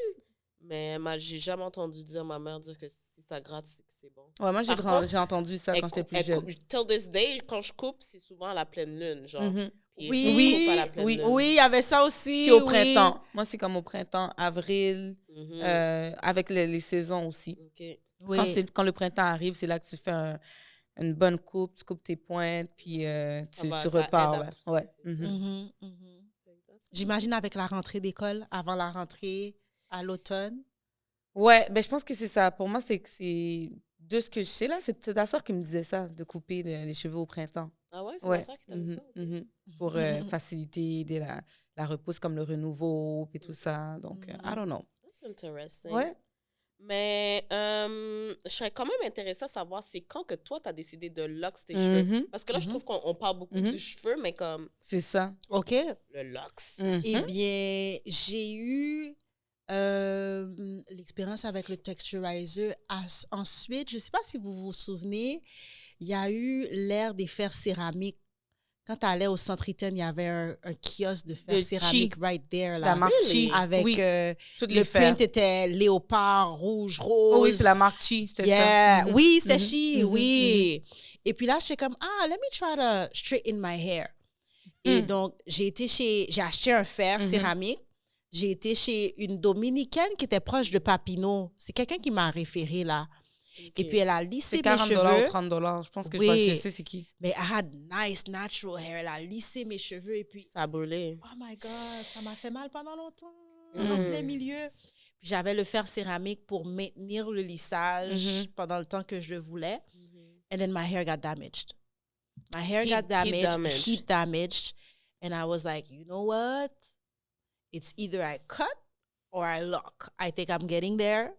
mais j'ai jamais entendu dire ma mère dire que si ça gratte, c'est que c'est bon. Ouais, moi, Par contre, j'ai entendu ça quand j'étais plus elle jeune. coupe- till this day, quand je coupe, c'est souvent à la pleine lune, genre. Mhm. Puis Oui, je coupe à la pleine oui, lune. Oui, il y avait ça aussi. Puis au oui. printemps. Moi, c'est comme au printemps, avril, Mhm. avec les saisons aussi. OK. Oui. Quand le printemps arrive, c'est là que tu fais une bonne coupe, tu coupes tes pointes, puis tu va, tu ça repars. aide à Là. pousser, Ouais. c'est ça. Mhm. Mhm, mhm. J'imagine avec la rentrée d'école, avant la rentrée à l'automne. Ouais, ben, je pense que c'est ça. Pour moi, c'est de ce que je sais, là, c'est ta soeur qui me disait ça, de couper les cheveux au printemps. Ah ouais, c'est Ouais. pour ça que t'as dit Mhm, ça? OK. mhm. Pour faciliter aider la repousse comme le renouveau, puis tout ça. Donc, I don't know. That's interesting. Ouais. Mais je serais quand même intéressée à savoir c'est quand que toi, tu as décidé de lox tes cheveux. Mhm. Parce que là, je trouve qu'on parle beaucoup Mhm. du cheveu, mais comme C'est ça. OK. le lox. Mhm. Eh bien, j'ai eu l'expérience avec le texturizer. Ensuite, je ne sais pas si vous vous souvenez, il y a eu l'ère des fers céramiques. Quand tu allais au centre Iten, il y avait un kiosque de fers De céramiques right there. Là, La marque Really? Chi. avec Oui, toutes les le fers. print était léopard, rouge, rose. Oh oui, c'est la marque Chi, c'était Yeah. ça. Mhm. Oui, c'est Mhm. Chi, Mhm. oui. Et puis là, j'étais comme, let me try to straighten my hair. Et donc, j'ai acheté un fer Mhm. céramique. J'ai été chez une Dominicaine qui était proche de Papineau. C'est quelqu'un qui m'a référé là. Et puis, elle a lissé C'est mes 40 ou cheveux. 30 Je pense que Oui. je sais c'est qui. Mais I had nice natural hair. Elle a lissé mes cheveux. Et puis, Ça a brûlé. oh my God, ça m'a fait mal pendant longtemps. Mm. En plein milieu. Puis j'avais le fer céramique pour maintenir le lissage Mhm. pendant le temps que je le voulais. And then my hair got damaged. My hair Heat- got heat damaged, damaged. heat damaged. And I was like, you know what? It's either I cut or I lock. I think I'm getting there.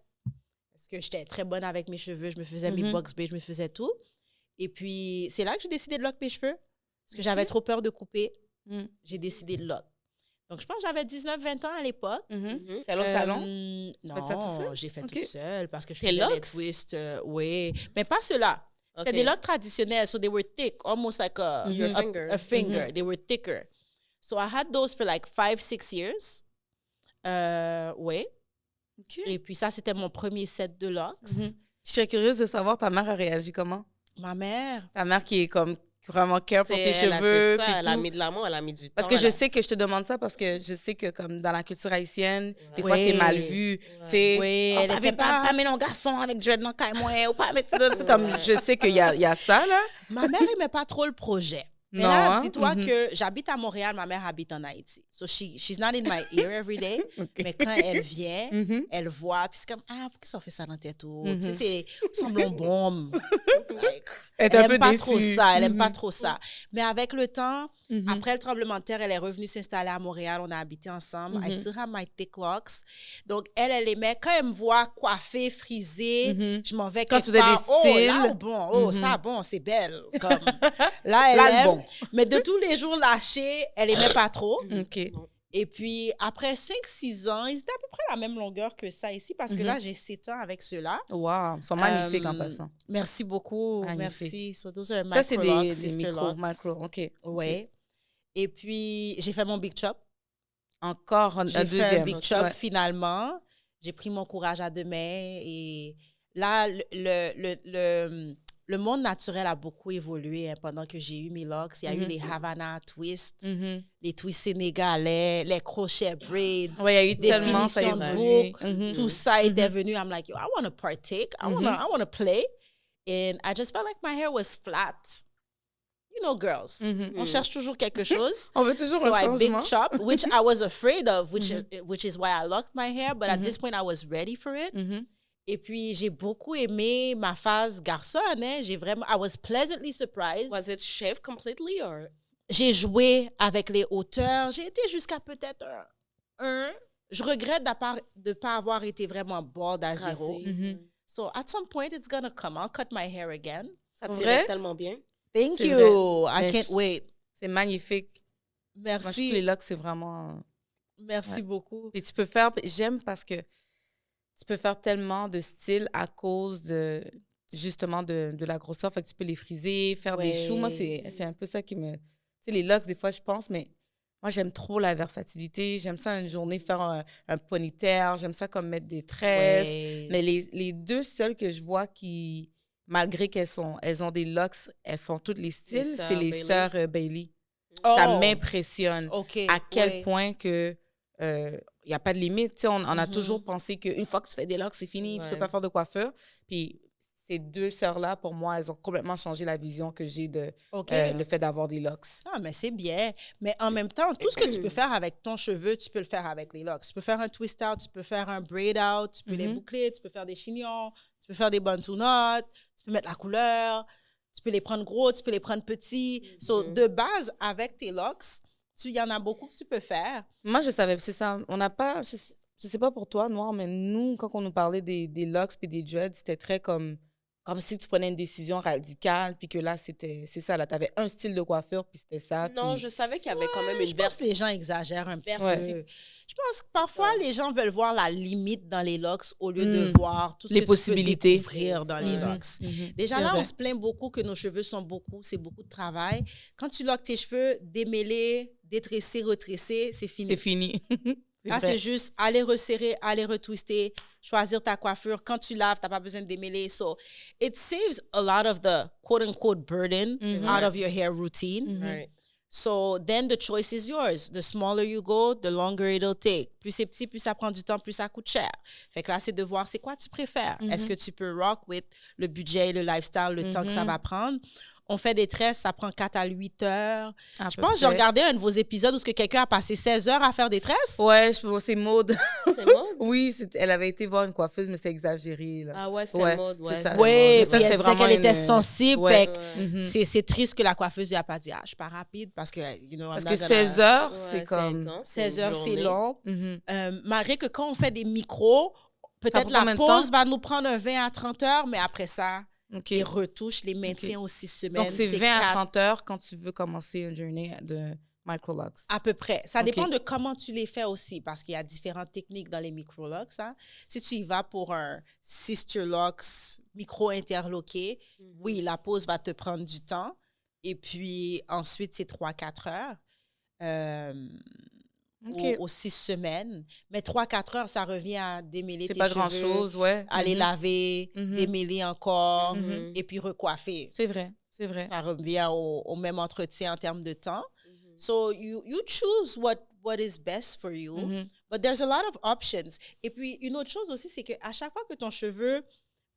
Parce que j'étais très bonne avec mes cheveux. Je me faisais mes Mhm. box braids, je me faisais tout. Et puis, c'est là que j'ai décidé de lock mes cheveux. Parce que j'avais trop peur de couper. Mhm. J'ai décidé de lock. Donc, je pense que j'avais 19-20 ans à l'époque. Mhm. T'es allée au salon? Non, Faites ça tout seul? j'ai fait Ok. toute seule parce que je Tes faisais des locks? twists. Oui, mais pas ceux-là. C'était Ok. des locks traditionnels, so they were thick, almost like Your finger. a finger. They were thicker. So I had those for like 5-6 years. Oui. OK. Et puis ça, c'était mon premier set de locks. Je serais curieuse de savoir, ta mère a réagi comment? Ma mère. Ta mère qui est comme vraiment care pour C'est- tes elle a- cheveux. c'est ça, puis elle a tout. mis de l'amour, elle a mis du temps. Parce que elle je a- sais que je te demande ça parce que je sais que comme dans la culture haïtienne, des Ouais. fois c'est mal vu. Tu sais, Oui, oh, elle pas était mettre- pas- pas mettre un garçon avec dread dans le caille, moi, ou pas mettre ça. C'est comme, je sais qu'il y a ça, là. Ma mère n'aimait pas trop le projet. Mais Non, là, hein? dis-toi Mhm. que j'habite à Montréal, ma mère habite en Haïti. So she's not in my ear every day. Mais quand elle vient, Mhm. elle voit, puis c'est comme, pourquoi ça fait ça dans tes tours? Mhm. Tu sais, c'est semblons bon. Like, Elle est elle un aime peu pas déçue. trop ça, elle aime Mhm. pas trop ça. Mais avec le temps, Mhm. après le tremblement de terre, elle est revenue s'installer à Montréal, on a habité ensemble. I Mhm. still have my thick locks. Donc, elle aimait, quand elle me voit coiffée, frisée, Mhm. je m'en vais Quand quelque tu faisais des part. Oh, là, styles. bon, oh, Mhm. ça, bon, c'est belle. Comme, là, elle Là, le aime. bon. Mais de tous les jours lâchés, elle aimait pas trop. OK. Et puis, après 5-6 ans, ils étaient à peu près la même longueur que ça ici, parce que Mhm. là, j'ai 7 ans avec ceux-là. Wow, ils sont magnifiques en Euh, passant. Merci beaucoup. Magnifique. Merci. So, those are Ça, c'est micro-locks, des sister micro, locks. macro. OK. Ouais. Et puis, j'ai fait mon big chop. Encore un J'ai fait deuxième. un big chop Ouais. finalement. J'ai pris mon courage à deux mains et là, le monde naturel a beaucoup évolué pendant que j'ai eu mes locks. Il y a eu les Havana twists, les twists sénégalais, les crochets braids. Oui, il y a eu tellement ça finitions de boucles, tout ça est devenu. I'm like, yo, I want to partake. I want to play. And I just felt like my hair was flat. You know, girls, on cherche toujours quelque chose. On veut toujours so un changement. I big chop, which I was afraid of, which is why I locked my hair. But at this point, I was ready for it. Et puis, j'ai beaucoup aimé ma phase garçonne. Hein. I was pleasantly surprised. Was it shaved completely or? J'ai joué avec les hauteurs. J'ai été jusqu'à peut-être un. Je regrette de ne pas avoir été vraiment bald à zéro. So, at some point, it's gonna come. I'll cut my hair again. Ça tirait tellement bien. Thank you. I can't wait. C'est magnifique. Merci. Moi, je trouve que les locks, c'est vraiment... Merci beaucoup. Et tu peux faire... J'aime parce que tu peux faire tellement de styles à cause de justement de la grosseur. Fait que tu peux les friser, faire des choux. Moi, c'est un peu ça qui me... Tu sais, les locks, des fois, je pense, mais moi, j'aime trop la versatilité. J'aime ça une journée faire un ponytail. J'aime ça comme mettre des tresses. Mais les deux seuls que je vois qui... Malgré qu'elles ont des locks, elles font tous les styles, c'est les sœurs Bailey. Ça m'impressionne à quel point que il n'y a pas de limite. Tu sais, on a toujours pensé qu'une fois que tu fais des locks, c'est fini, tu ne peux pas faire de coiffeur. Puis ces deux sœurs-là, pour moi, elles ont complètement changé la vision que j'ai de le fait d'avoir des locks. Ah, mais c'est bien. Mais en même temps, tout ce que tu peux faire avec ton cheveu, tu peux le faire avec les locks. Tu peux faire un twist out, tu peux faire un braid out, tu peux les boucler, tu peux faire des chignons, tu peux faire des bantu knots, tu peux mettre la couleur, tu peux les prendre gros, tu peux les prendre petits. So, de base, avec tes locks, il y en a beaucoup que tu peux faire. Moi, je savais, c'est ça. On n'a pas, je sais pas pour toi, Noir, mais nous, quand on nous parlait des locks puis des dreads, c'était très comme si tu prenais une décision radicale, puis que là, c'est ça. Là, tu avais un style de coiffure, puis c'était ça. Non, puis... je savais qu'il y avait quand même une Je pense que les gens exagèrent un petit peu. Ouais. Je pense que parfois, les gens veulent voir la limite dans les locks au lieu de voir tout ce les que possibilités. tu peux découvrir dans les locks. Déjà là, on se plaint beaucoup que nos cheveux c'est beaucoup de travail. Quand tu loques tes cheveux, démêler, détresser, retresser, c'est fini. C'est fini. Là, c'est juste aller resserrer, aller retwister, choisir ta coiffure. Quand tu laves, tu n'as pas besoin de démêler. So, it saves a lot of the quote-unquote burden out of your hair routine. Right. So, then the choice is yours. The smaller you go, the longer it'll take. Plus c'est petit, plus ça prend du temps, plus ça coûte cher. Fait que là, c'est de voir c'est quoi tu préfères. Est-ce que tu peux rock with le budget, le lifestyle, le temps que ça va prendre? On fait des tresses, ça prend 4 à 8 heures. Je pense que j'ai regardé un de vos épisodes où quelqu'un a passé 16 heures à faire des tresses. Ouais, c'est Maud. C'est Maud? Oui, elle avait été voir une coiffeuse, mais c'était exagéré. Là. Ah ouais, c'était Maud. Ouais, ça. Oui, ça, puis elle disait qu'elle était sensible. Ouais. C'est triste que la coiffeuse lui a pas dit « Ah, je suis pas rapide parce que, Parce que 16 heures, c'est comme... 16 heures, c'est long. Malgré que quand on fait des micros, peut-être la pause va nous prendre un 20 à 30 heures, mais après ça... Les retouches, les maintiens aux 6 semaines. Donc, c'est 20 à 30 heures quand tu veux commencer une journée de micro-locks. À peu près. Ça dépend de comment tu les fais aussi, parce qu'il y a différentes techniques dans les micro-locks. Hein. Si tu y vas pour un sister locks micro-interloqué, oui, la pause va te prendre du temps. Et puis, ensuite, c'est 3-4 heures. Aux 6 semaines. Mais 3-4 heures, ça revient à démêler tes cheveux. C'est pas grand-chose, ouais. Aller laver, démêler encore, et puis recoiffer. C'est vrai, c'est vrai. Ça revient au même entretien en termes de temps. So, you choose what is best for you, but there's a lot of options. Et puis, une autre chose aussi, c'est qu'à chaque fois que ton cheveu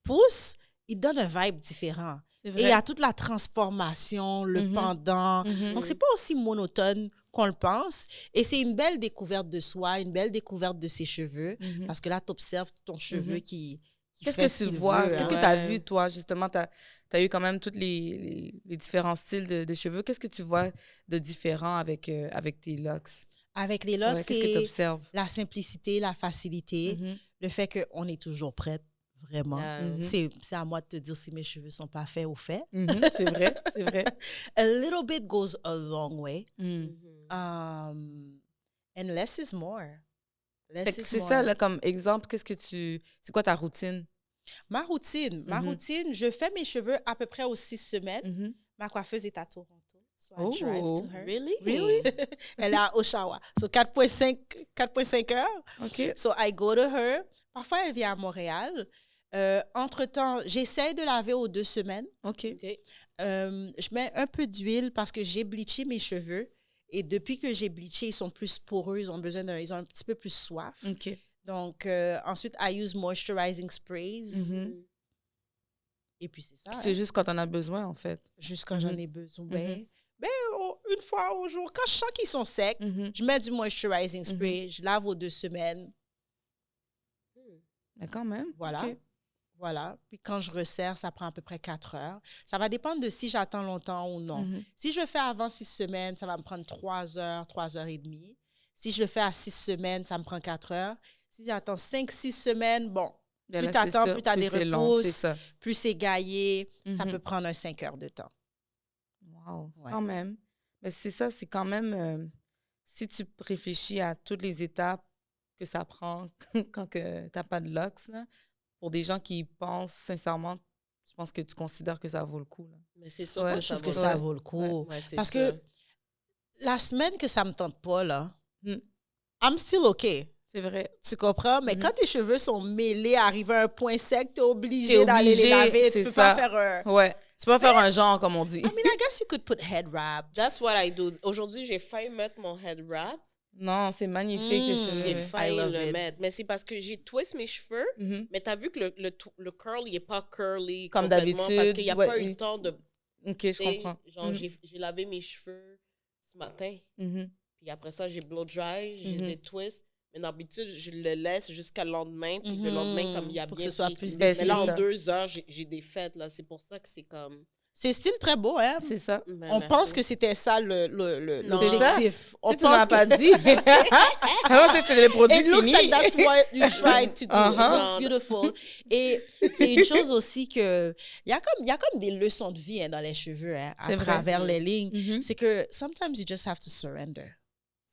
pousse, il donne un vibe différent. Et il y a toute la transformation, le pendant. Donc, c'est pas aussi monotone qu'on le pense. Et c'est une belle découverte de soi, une belle découverte de ses cheveux, parce que là, tu observes ton cheveu qui Qu'est-ce que tu vois? Qu'est-ce que tu as vu, toi, justement? Tu as eu quand même tous les différents styles de cheveux. Qu'est-ce que tu vois de différent avec tes locks? Avec les locks, qu'est-ce que tu observes? La simplicité, la facilité, le fait qu'on est toujours prête. Vraiment. C'est à moi de te dire si mes cheveux sont pas faits ou faits. C'est vrai, c'est vrai. A little bit goes a long way. And less is more. C'est ça, là, comme exemple, c'est quoi ta routine? Ma routine, je fais mes cheveux à peu près aux 6 semaines. Ma coiffeuse est à Toronto. So I drive to her. Really? Elle est à Oshawa. So 4.5 heures. OK. So I go to her. Parfois, elle vient à Montréal. Entre-temps, j'essaie de laver aux 2 semaines. OK. Je mets un peu d'huile parce que j'ai bleaché mes cheveux. Et depuis que j'ai bleaché, ils sont plus poreux, ils ont un petit peu plus soif. OK. Donc, ensuite, I use moisturizing sprays. Mhm. Et puis, c'est ça. C'est juste quand on a besoin, en fait. Juste quand j'en ai besoin. Mhm. Une fois au jour, quand je sens qu'ils sont secs, je mets du moisturizing spray, je lave aux 2 semaines. Mais quand même. Voilà. OK. Voilà. Puis quand je resserre, ça prend à peu près 4 heures. Ça va dépendre de si j'attends longtemps ou non. Si je le fais avant 6 semaines, ça va me prendre 3 heures, 3 heures et demie. Si je le fais à 6 semaines, ça me prend 4 heures. Si j'attends 5, 6 semaines, bon, Là, plus tu attends, plus tu as des c'est long, c'est repousses, ça. plus c'est gaillé, ça Mhm. peut prendre 5 heures de temps. Wow, Ouais. quand même. Mais c'est ça, c'est quand même... si tu réfléchis à toutes les étapes que ça prend quand tu n'as pas de locks, là, pour des gens qui y pensent sincèrement, je pense que tu considères que ça vaut le coup. Là. Mais c'est sûr Ouais, que Je ça trouve que vaut ça le vaut le coup. Ouais, c'est Parce sûr. que la semaine que ça me tente pas, là, Mm. I'm still okay. C'est vrai. Tu comprends? Mais Mhm. quand tes cheveux sont mêlés, arrivés à un point sec, t'es T'es obligé d'aller les obligé, laver. c'est Tu peux ça. pas faire un... Ouais. Tu peux pas faire un genre, comme on dit. I mean, I guess you could put head wraps. That's what I do. Aujourd'hui, j'ai failli mettre mon head wrap. Non, c'est magnifique, tes cheveux. J'ai I failli love le it. mettre. Mais c'est parce que j'ai twist mes cheveux. Mhm. Mais t'as vu que le curl, il n'est pas curly Comme complètement parce d'habitude, qu'il n'y a ouais, pas eu le temps de... OK, je comprends. Genre, Mhm. j'ai lavé mes cheveux ce matin. Mhm. Puis après ça, j'ai blow dry, je les Mhm. ai twist. Mais d'habitude, je le laisse jusqu'à le lendemain. Puis le lendemain, comme il y a Pour bien que ce soit pris. plus Ben, Mais là, c'est en ça. 2 heures, j'ai des fêtes. Là. C'est pour ça que c'est comme... C'est style très beau, hein? C'est ça. Ben, On merci. pense que c'était ça l'objectif. On Si tu m'as pense pas que... dit. Ah, c'est les produits It looks finis. like that's what you tried to do. It Uh-huh. looks beautiful. Et c'est une chose aussi que... Il y a comme des leçons de vie hein, dans les cheveux, hein, à C'est vrai. travers les lignes. Mhm. C'est que sometimes you just have to surrender.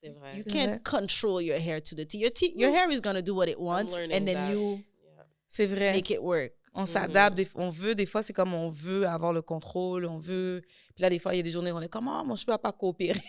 C'est vrai. You C'est can't vrai. control your hair to the T. Your hair is going to do what it I'm wants, learning and then that. you Yeah. C'est vrai. make it work. On s'adapte, on veut, des fois, c'est comme on veut avoir le contrôle, on veut... Puis là, des fois, il y a des journées où on est comme, mon cheveu n'a pas coopéré,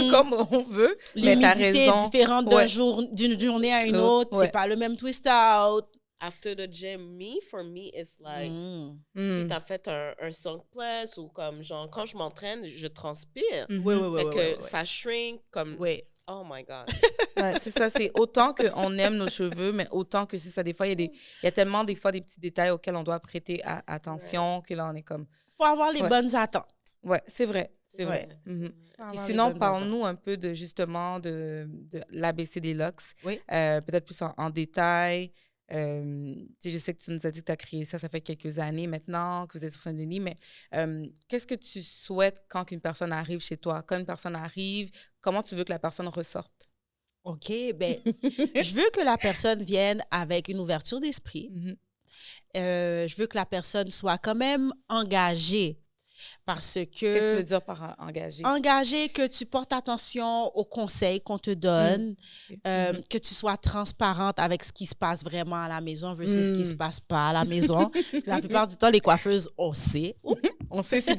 comme on veut. Mais t'as L'humidité est raison. différente Ouais. d'une journée à une L'autre, autre. ouais. C'est pas le même twist out. After the gym, for me, it's like... Mm. Si t'as fait un silk press ou comme, genre, quand je m'entraîne, je transpire. Mhm. Oui, oui, oui. Fait oui, que oui. ça shrink comme... Oui. Oh my God. Ouais, c'est ça, c'est autant qu'on aime nos cheveux, mais autant que c'est ça. Des fois, il y a tellement des fois des petits détails auxquels on doit prêter attention que là, on est comme... Faut avoir les Ouais. bonnes attentes. Ouais, c'est vrai, c'est Ouais. vrai. Mhm. Faut Et avoir les sinon, bonnes parle-nous un peu de justement de l'ABC des locks. Oui. Peut-être plus en détail. Tu sais, je sais que tu nous as dit que tu as créé ça fait quelques années maintenant, que vous êtes sur Saint-Denis, mais qu'est-ce que tu souhaites quand une personne arrive chez toi? Quand une personne arrive, comment tu veux que la personne ressorte? OK, ben, je veux que la personne vienne avec une ouverture d'esprit. Mhm. Je veux que la personne soit quand même engagée parce Qu'est-ce que tu veux que... dire par engagé? Engagée, que tu portes attention aux conseils qu'on te donne, que tu sois transparente avec ce qui se passe vraiment à la maison versus ce qui se passe pas à la maison. Parce que la plupart du temps, les coiffeuses, on sait. On sait si...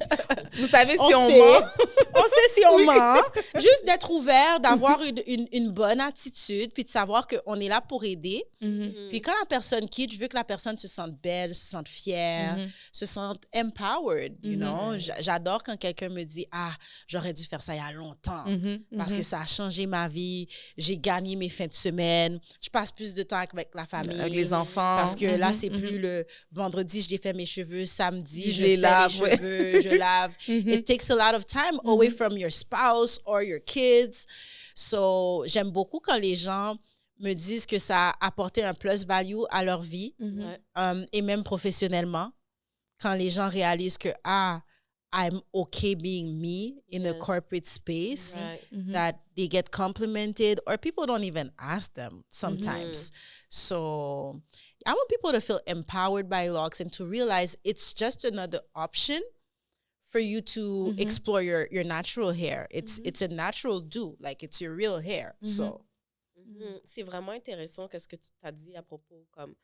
Vous savez si On on sait. ment? On sait si on ment. Juste d'être ouvert, d'avoir une bonne attitude, puis de savoir qu'on est là pour aider. Puis quand la personne quitte, je veux que la personne se sente belle, se sente fière, se sente empowered, you know? J'adore quand quelqu'un me dit « Ah, j'aurais dû faire ça il y a longtemps parce que ça a changé ma vie. J'ai gagné mes fins de semaine. Je passe plus de temps avec la famille. Avec les enfants. Parce que là, c'est plus le vendredi, je défais mes cheveux. Samedi, je les fais lave, les cheveux, je lave. It takes a lot of time away from your spouse or your kids. So, j'aime beaucoup quand les gens me disent que ça a apporté un plus-value à leur vie Ouais. et même professionnellement. Quand les gens réalisent que, I'm okay being me in a Yes. corporate space, Right. that they get complimented, or people don't even ask them sometimes. So I want people to feel empowered by locks and to realize it's just another option for you to explore your natural hair. It's a natural do, like it's your real hair. So C'est vraiment intéressant qu'est-ce que tu t'as dit à propos comme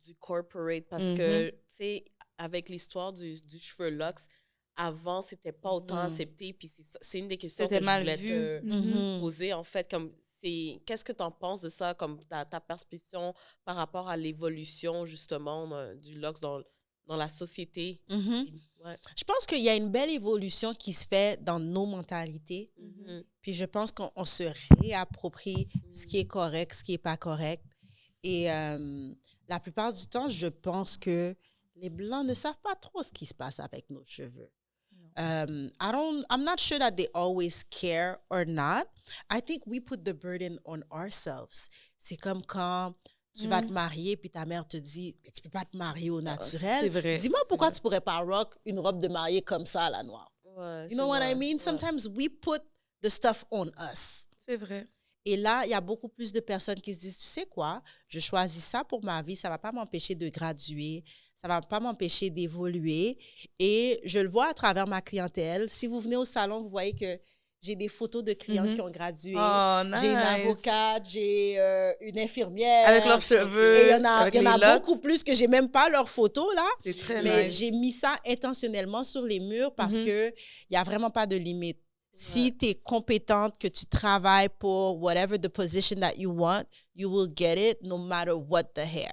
du corporate parce que tu sais avec l'histoire du cheveu locks avant c'était pas autant accepté puis c'est une des questions C'était que mal je voulais vu. te poser en fait comme qu'est-ce que tu en penses de ça, comme ta perception par rapport à l'évolution, justement, du luxe dans la société? Ouais. Je pense qu'il y a une belle évolution qui se fait dans nos mentalités. Puis je pense qu'on se réapproprie ce qui est correct, ce qui n'est pas correct. Et la plupart du temps, je pense que les Blancs ne savent pas trop ce qui se passe avec nos cheveux. I'm not sure that they always care or not. I think we put the burden on ourselves. C'est comme quand tu vas te marier puis ta mère te dit tu peux pas te marier au naturel. C'est vrai. Dis-moi pourquoi tu pourrais pas rock une robe de mariée comme ça à la noire. Ouais, You know what I mean? Sometimes we put the stuff on us. C'est vrai. Et là, il y a beaucoup plus de personnes qui se disent, tu sais quoi, je choisis ça pour ma vie, ça ne va pas m'empêcher de graduer, ça ne va pas m'empêcher d'évoluer. Et je le vois à travers ma clientèle. Si vous venez au salon, vous voyez que j'ai des photos de clients qui ont gradué. Oh, nice. J'ai une avocate, j'ai une infirmière. Avec leurs cheveux, Et il y en a locks. beaucoup plus que j'ai même pas leurs photos, là. C'est très Mais nice. j'ai mis ça intentionnellement sur les murs parce que il n'y a vraiment pas de limite. Si tu es compétente, que tu travailles pour whatever the position that you want, you will get it no matter what the hair.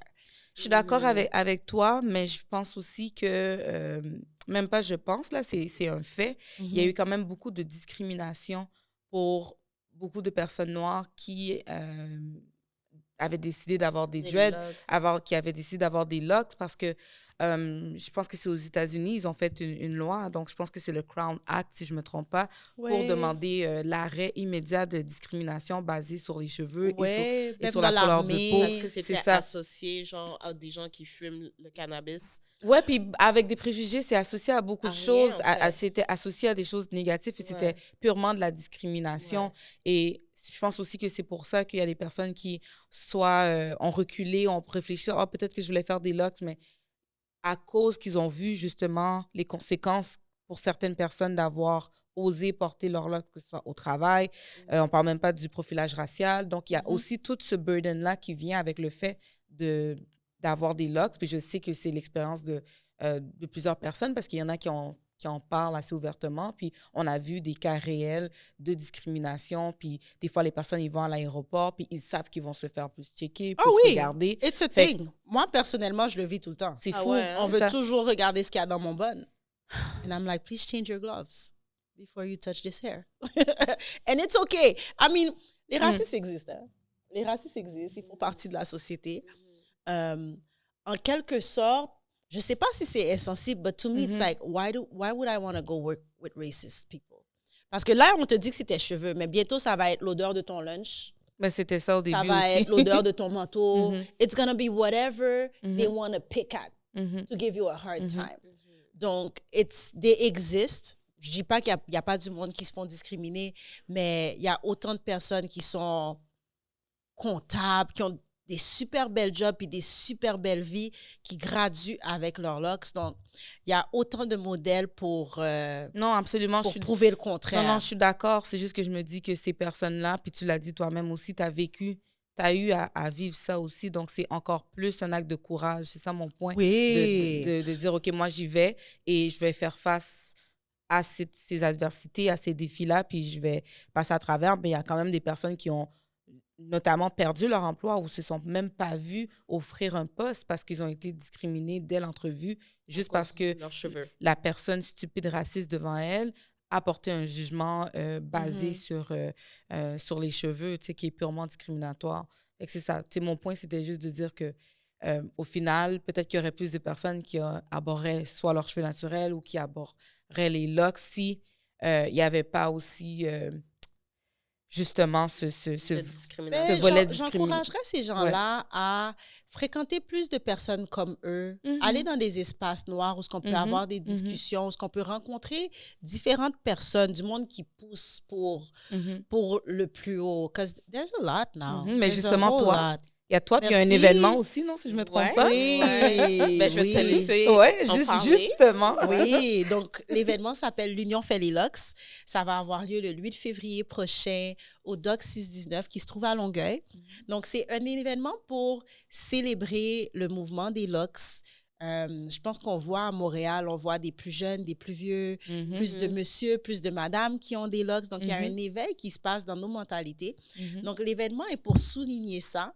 Je suis d'accord avec toi, mais je pense aussi que, même pas je pense, là, c'est un fait. Il y a eu quand même beaucoup de discrimination pour beaucoup de personnes noires qui avaient décidé d'avoir des dreads, qui avaient décidé d'avoir des locks parce que je pense que c'est aux États-Unis, ils ont fait une loi, donc je pense que c'est le Crown Act, si je ne me trompe pas, pour demander l'arrêt immédiat de discrimination basée sur les cheveux et sur la couleur de peau. Parce que c'était associé genre, à des gens qui fument le cannabis. Ouais, puis avec des préjugés, c'est associé à beaucoup de choses. En fait. C'était associé à des choses négatives et c'était purement de la discrimination. Ouais. Et je pense aussi que c'est pour ça qu'il y a des personnes qui soit ont reculé, ont réfléchi, oh, peut-être que je voulais faire des locks, mais à cause qu'ils ont vu justement les conséquences pour certaines personnes d'avoir osé porter leur locks, que ce soit au travail. On ne parle même pas du profilage racial. Donc, il y a aussi tout ce burden-là qui vient avec le fait d'avoir des locks. Puis je sais que c'est l'expérience de plusieurs personnes parce qu'il y en a qui en parlent assez ouvertement. Puis on a vu des cas réels de discrimination. Puis des fois, les personnes, ils vont à l'aéroport, puis ils savent qu'ils vont se faire plus checker, plus regarder. It's a thing. Moi, personnellement, je le vis tout le temps. C'est fou. On veut toujours regarder ce qu'il y a dans mon bun. And I'm like, please change your gloves before you touch this hair. And it's okay. I mean, les racistes existent. Hein? Les racistes existent. Ils font partie de la société. En quelque sorte, je ne sais pas si c'est insensible, but to me, it's like, why would I want to go work with racist people? Parce que là, on te dit que c'est tes cheveux, mais bientôt, ça va être l'odeur de ton lunch. Mais c'était ça au début aussi. Ça va être l'odeur de ton manteau. It's going to be whatever they want to pick at to give you a hard time. Donc, they exist. Je ne dis pas qu'il n'y a pas du monde qui se font discriminer, mais il y a autant de personnes qui sont comptables, qui ont des super belles jobs et des super belles vies qui graduent avec leurs locks. Donc, il y a autant de modèles pour non, absolument, pour prouver le contraire. Non, je suis d'accord. C'est juste que je me dis que ces personnes-là, puis tu l'as dit toi-même aussi, tu as eu à vivre ça aussi. Donc, c'est encore plus un acte de courage. C'est ça mon point. Oui. De dire, OK, moi, j'y vais et je vais faire face à ces adversités, à ces défis-là, puis je vais passer à travers. Mais il y a quand même des personnes qui ont notamment perdu leur emploi ou se sont même pas vus offrir un poste parce qu'ils ont été discriminés dès l'entrevue juste parce que la personne stupide raciste devant elle a porté un jugement basé sur les cheveux, tu sais, qui est purement discriminatoire. Et c'est ça. Tu sais, mon point, c'était juste de dire que au final, peut-être qu'il y aurait plus de personnes qui aborderaient soit leurs cheveux naturels ou qui aborderaient les locks si il n'y avait pas aussi justement ce volet discriminant. J'encouragerais ces gens-là à fréquenter plus de personnes comme eux, aller dans des espaces noirs où on peut avoir des discussions, où on peut rencontrer différentes personnes du monde qui pousse pour le plus haut. Parce que there's a lot now. Mais justement, toi, il y a toi, puis il y a un événement aussi, non, si je ne me trompe pas? Oui. Ben, je vais te laisser justement. Oui, donc l'événement s'appelle l'Union fait les locks. Ça va avoir lieu le 8 février prochain au Doc 619 qui se trouve à Longueuil. Donc, c'est un événement pour célébrer le mouvement des locks, Je pense qu'on voit à Montréal, on voit des plus jeunes, des plus vieux, plus de monsieur, plus de madame qui ont des locks. Donc, il y a un éveil qui se passe dans nos mentalités. Donc, l'événement est pour souligner ça.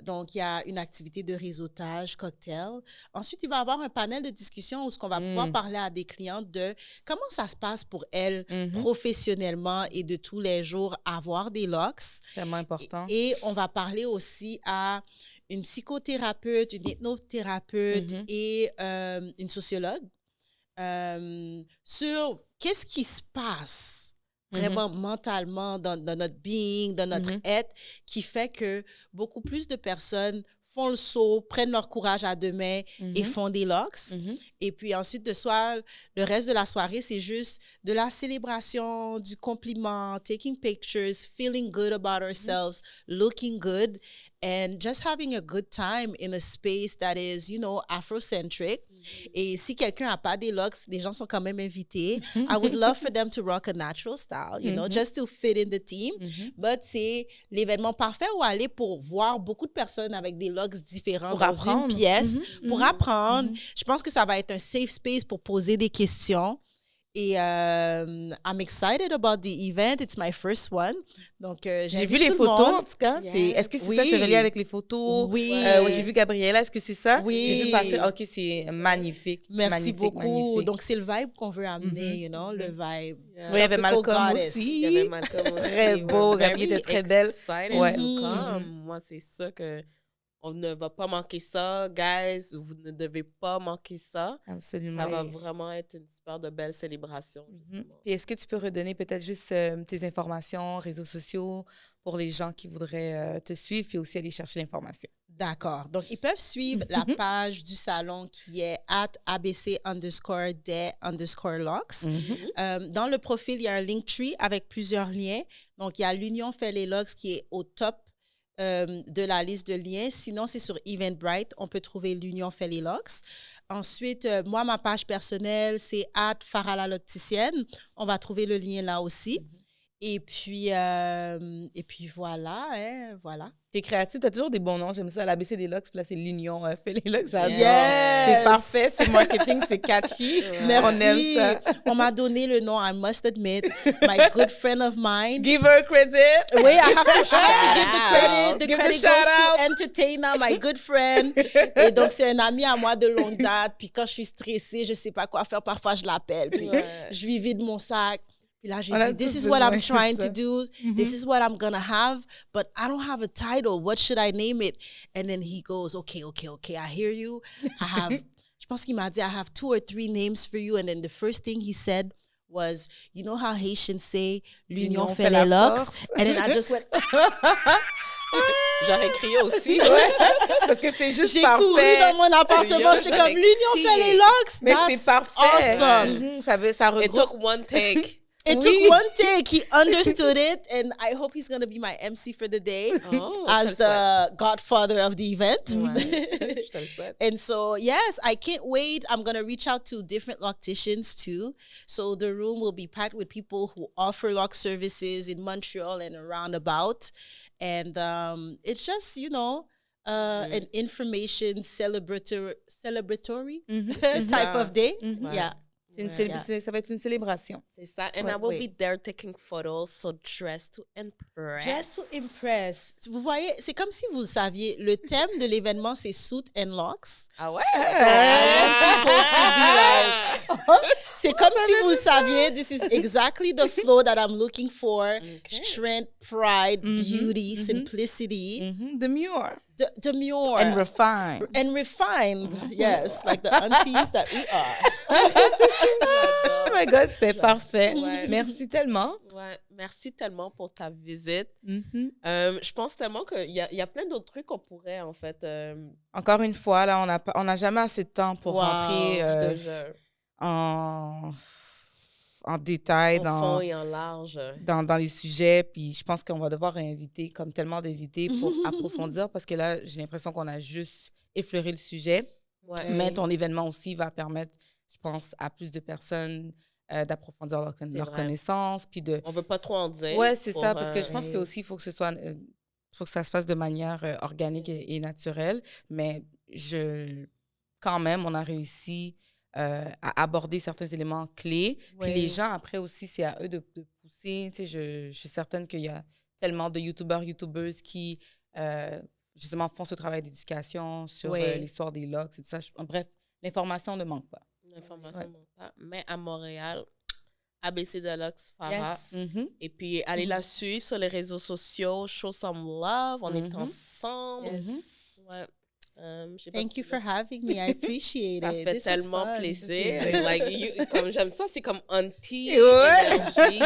Donc, il y a une activité de réseautage, cocktail. Ensuite, il va y avoir un panel de discussion où on va pouvoir parler à des clientes de comment ça se passe pour elles professionnellement et de tous les jours avoir des locks. C'est vraiment important. Et on va parler aussi à une psychothérapeute, une hypnothérapeute et une sociologue sur qu'est-ce qui se passe vraiment mentalement dans notre being, dans notre être, qui fait que beaucoup plus de personnes font le saut, prennent leur courage à deux mains et font des locks. Et puis ensuite, le reste de la soirée, c'est juste de la célébration, du compliment, taking pictures, feeling good about ourselves, looking good, and just having a good time in a space that is, you know, Afrocentric. Et si quelqu'un n'a pas des locks, les gens sont quand même invités. I would love for them to rock a natural style, you know, just to fit in the team. But c'est l'événement parfait où aller pour voir beaucoup de personnes avec des locks différents pour dans apprendre. une pièce, pour apprendre. Je pense que ça va être un safe space pour poser des questions. Et I'm excited about the event. It's my first one. Donc, j'ai vu les photos, en tout cas. Est-ce que c'est ça, c'est relié avec les photos? Oui. J'ai vu Gabriella, est-ce que c'est ça? Oui. J'ai vu passer. OK, c'est magnifique. Merci magnifique, beaucoup. Magnifique. Donc, c'est le vibe qu'on veut amener, you know, le vibe. Yeah. Oui, il y avait Malcolm Goddess. aussi. Il y avait Malcolm aussi. Très beau. Gabrielle était très belle. Ouais. Moi, c'est ça que on ne va pas manquer ça, guys. Vous ne devez pas manquer ça. Absolument. Ça va vraiment être une super de belle célébration. Et est-ce que tu peux redonner peut-être juste tes informations, réseaux sociaux pour les gens qui voudraient te suivre puis aussi aller chercher l'information? D'accord. Donc, ils peuvent suivre la page du salon qui est @abc_des_locks. Dans le profil, il y a un Linktree avec plusieurs liens. Donc, il y a l'Union fait les locks qui est au top de la liste de liens. Sinon, c'est sur Eventbrite. On peut trouver l'Union fait les locks. Ensuite, moi, ma page personnelle, c'est @faralalocticienne. On va trouver le lien là aussi. Et puis voilà, hein, voilà. T'es créative, t'as toujours des bons noms. J'aime ça. L'ABC des locks, puis là, c'est l'Union fait les locks. J'adore. Yes! C'est parfait. C'est marketing, c'est catchy. Merci. On aime ça. On m'a donné le nom, I must admit. My good friend of mine. Give her credit. Oui, I have to give the credit. The Give the credit shout goes out. to Entertainer, my good friend. Et donc, c'est un ami à moi de longue date. Puis quand je suis stressée, je ne sais pas quoi faire, parfois je l'appelle. Puis je lui vide mon sac. Puis là, j'ai dit, this is what I'm trying to do. This is what I'm going to have. But I don't have a title. What should I name it? And then he goes, okay. I hear you. Je pense qu'il m'a dit, I have 2 or 3 names for you. And then the first thing he said was, you know how Haitians say, l'union fait les locks? And then I just went... J'aurais crié aussi. Parce que c'est juste J'ai parfait. couru dans mon appartement. J'étais comme, l'union fait les locks. Mais c'est parfait. Awesome. Ça regroupe. It took one take. It took one take. He understood it. And I hope he's going to be my MC for the day as the godfather of the event. Je te le souhaite. And so, yes, I can't wait. I'm going to reach out to different locticians too. So the room will be packed with people who offer lock services in Montreal and around about. And it's just, you know, an information celebratory type of day. Yeah. Ça va être une célébration. C'est ça. And I will be there taking photos, so dress to impress. Dress to impress. Vous voyez, c'est comme si vous saviez, le thème de l'événement, c'est Suit and Locks. Ah ouais? C'est comme si vous saviez, this is exactly the flow that I'm looking for. Strength, pride, beauty, simplicity. Demure. Demure. And refined. And refined. Yes, like the aunties that we are. Oh my God, c'était parfait. Ouais. Merci tellement. Ouais, merci tellement pour ta visite. Je pense tellement qu'il y a plein d'autres trucs qu'on pourrait, en fait... Encore une fois, là, on n'a jamais assez de temps pour rentrer en détail en fond et en large. Dans les sujets. Puis je pense qu'on va devoir inviter, comme tellement d'invités, pour approfondir, parce que là, j'ai l'impression qu'on a juste effleuré le sujet. Ouais. Mais ton événement aussi va permettre, je pense, à plus de personnes d'approfondir leur connaissance. Puis on ne veut pas trop en dire. Oui, c'est ça, parce que je pense qu'aussi, il faut que ce soit... faut que ça se fasse de manière organique et naturelle. Mais quand même, on a réussi à aborder certains éléments clés. Puis les gens, après aussi, c'est à eux de pousser. Tu sais, je suis certaine qu'il y a tellement de youtubeuses qui, justement, font ce travail d'éducation sur l'histoire des locks et tout ça. Bref, l'information ne manque pas. L'information ne manque pas. Mais à Montréal, ABC Deluxe, Farah. Yes. Et puis, allez la suivre sur les réseaux sociaux. Show some love. On est ensemble. Yes. Ouais. Thank you for having me. I appreciate ça it. fait This tellement was fun. plaisir. Like, comme j'aime ça, c'est comme auntie, Ouais. énergie.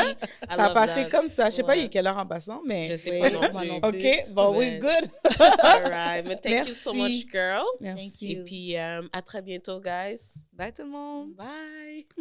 Ça a passé comme ça. Je sais pas il est quelle heure en passant, mais... Je sais pas non moi plus. non plus. OK, bon, we good. All right. Mais thank you so much, girl. Merci. Et puis, à très bientôt, guys. Bye tout le monde. Bye.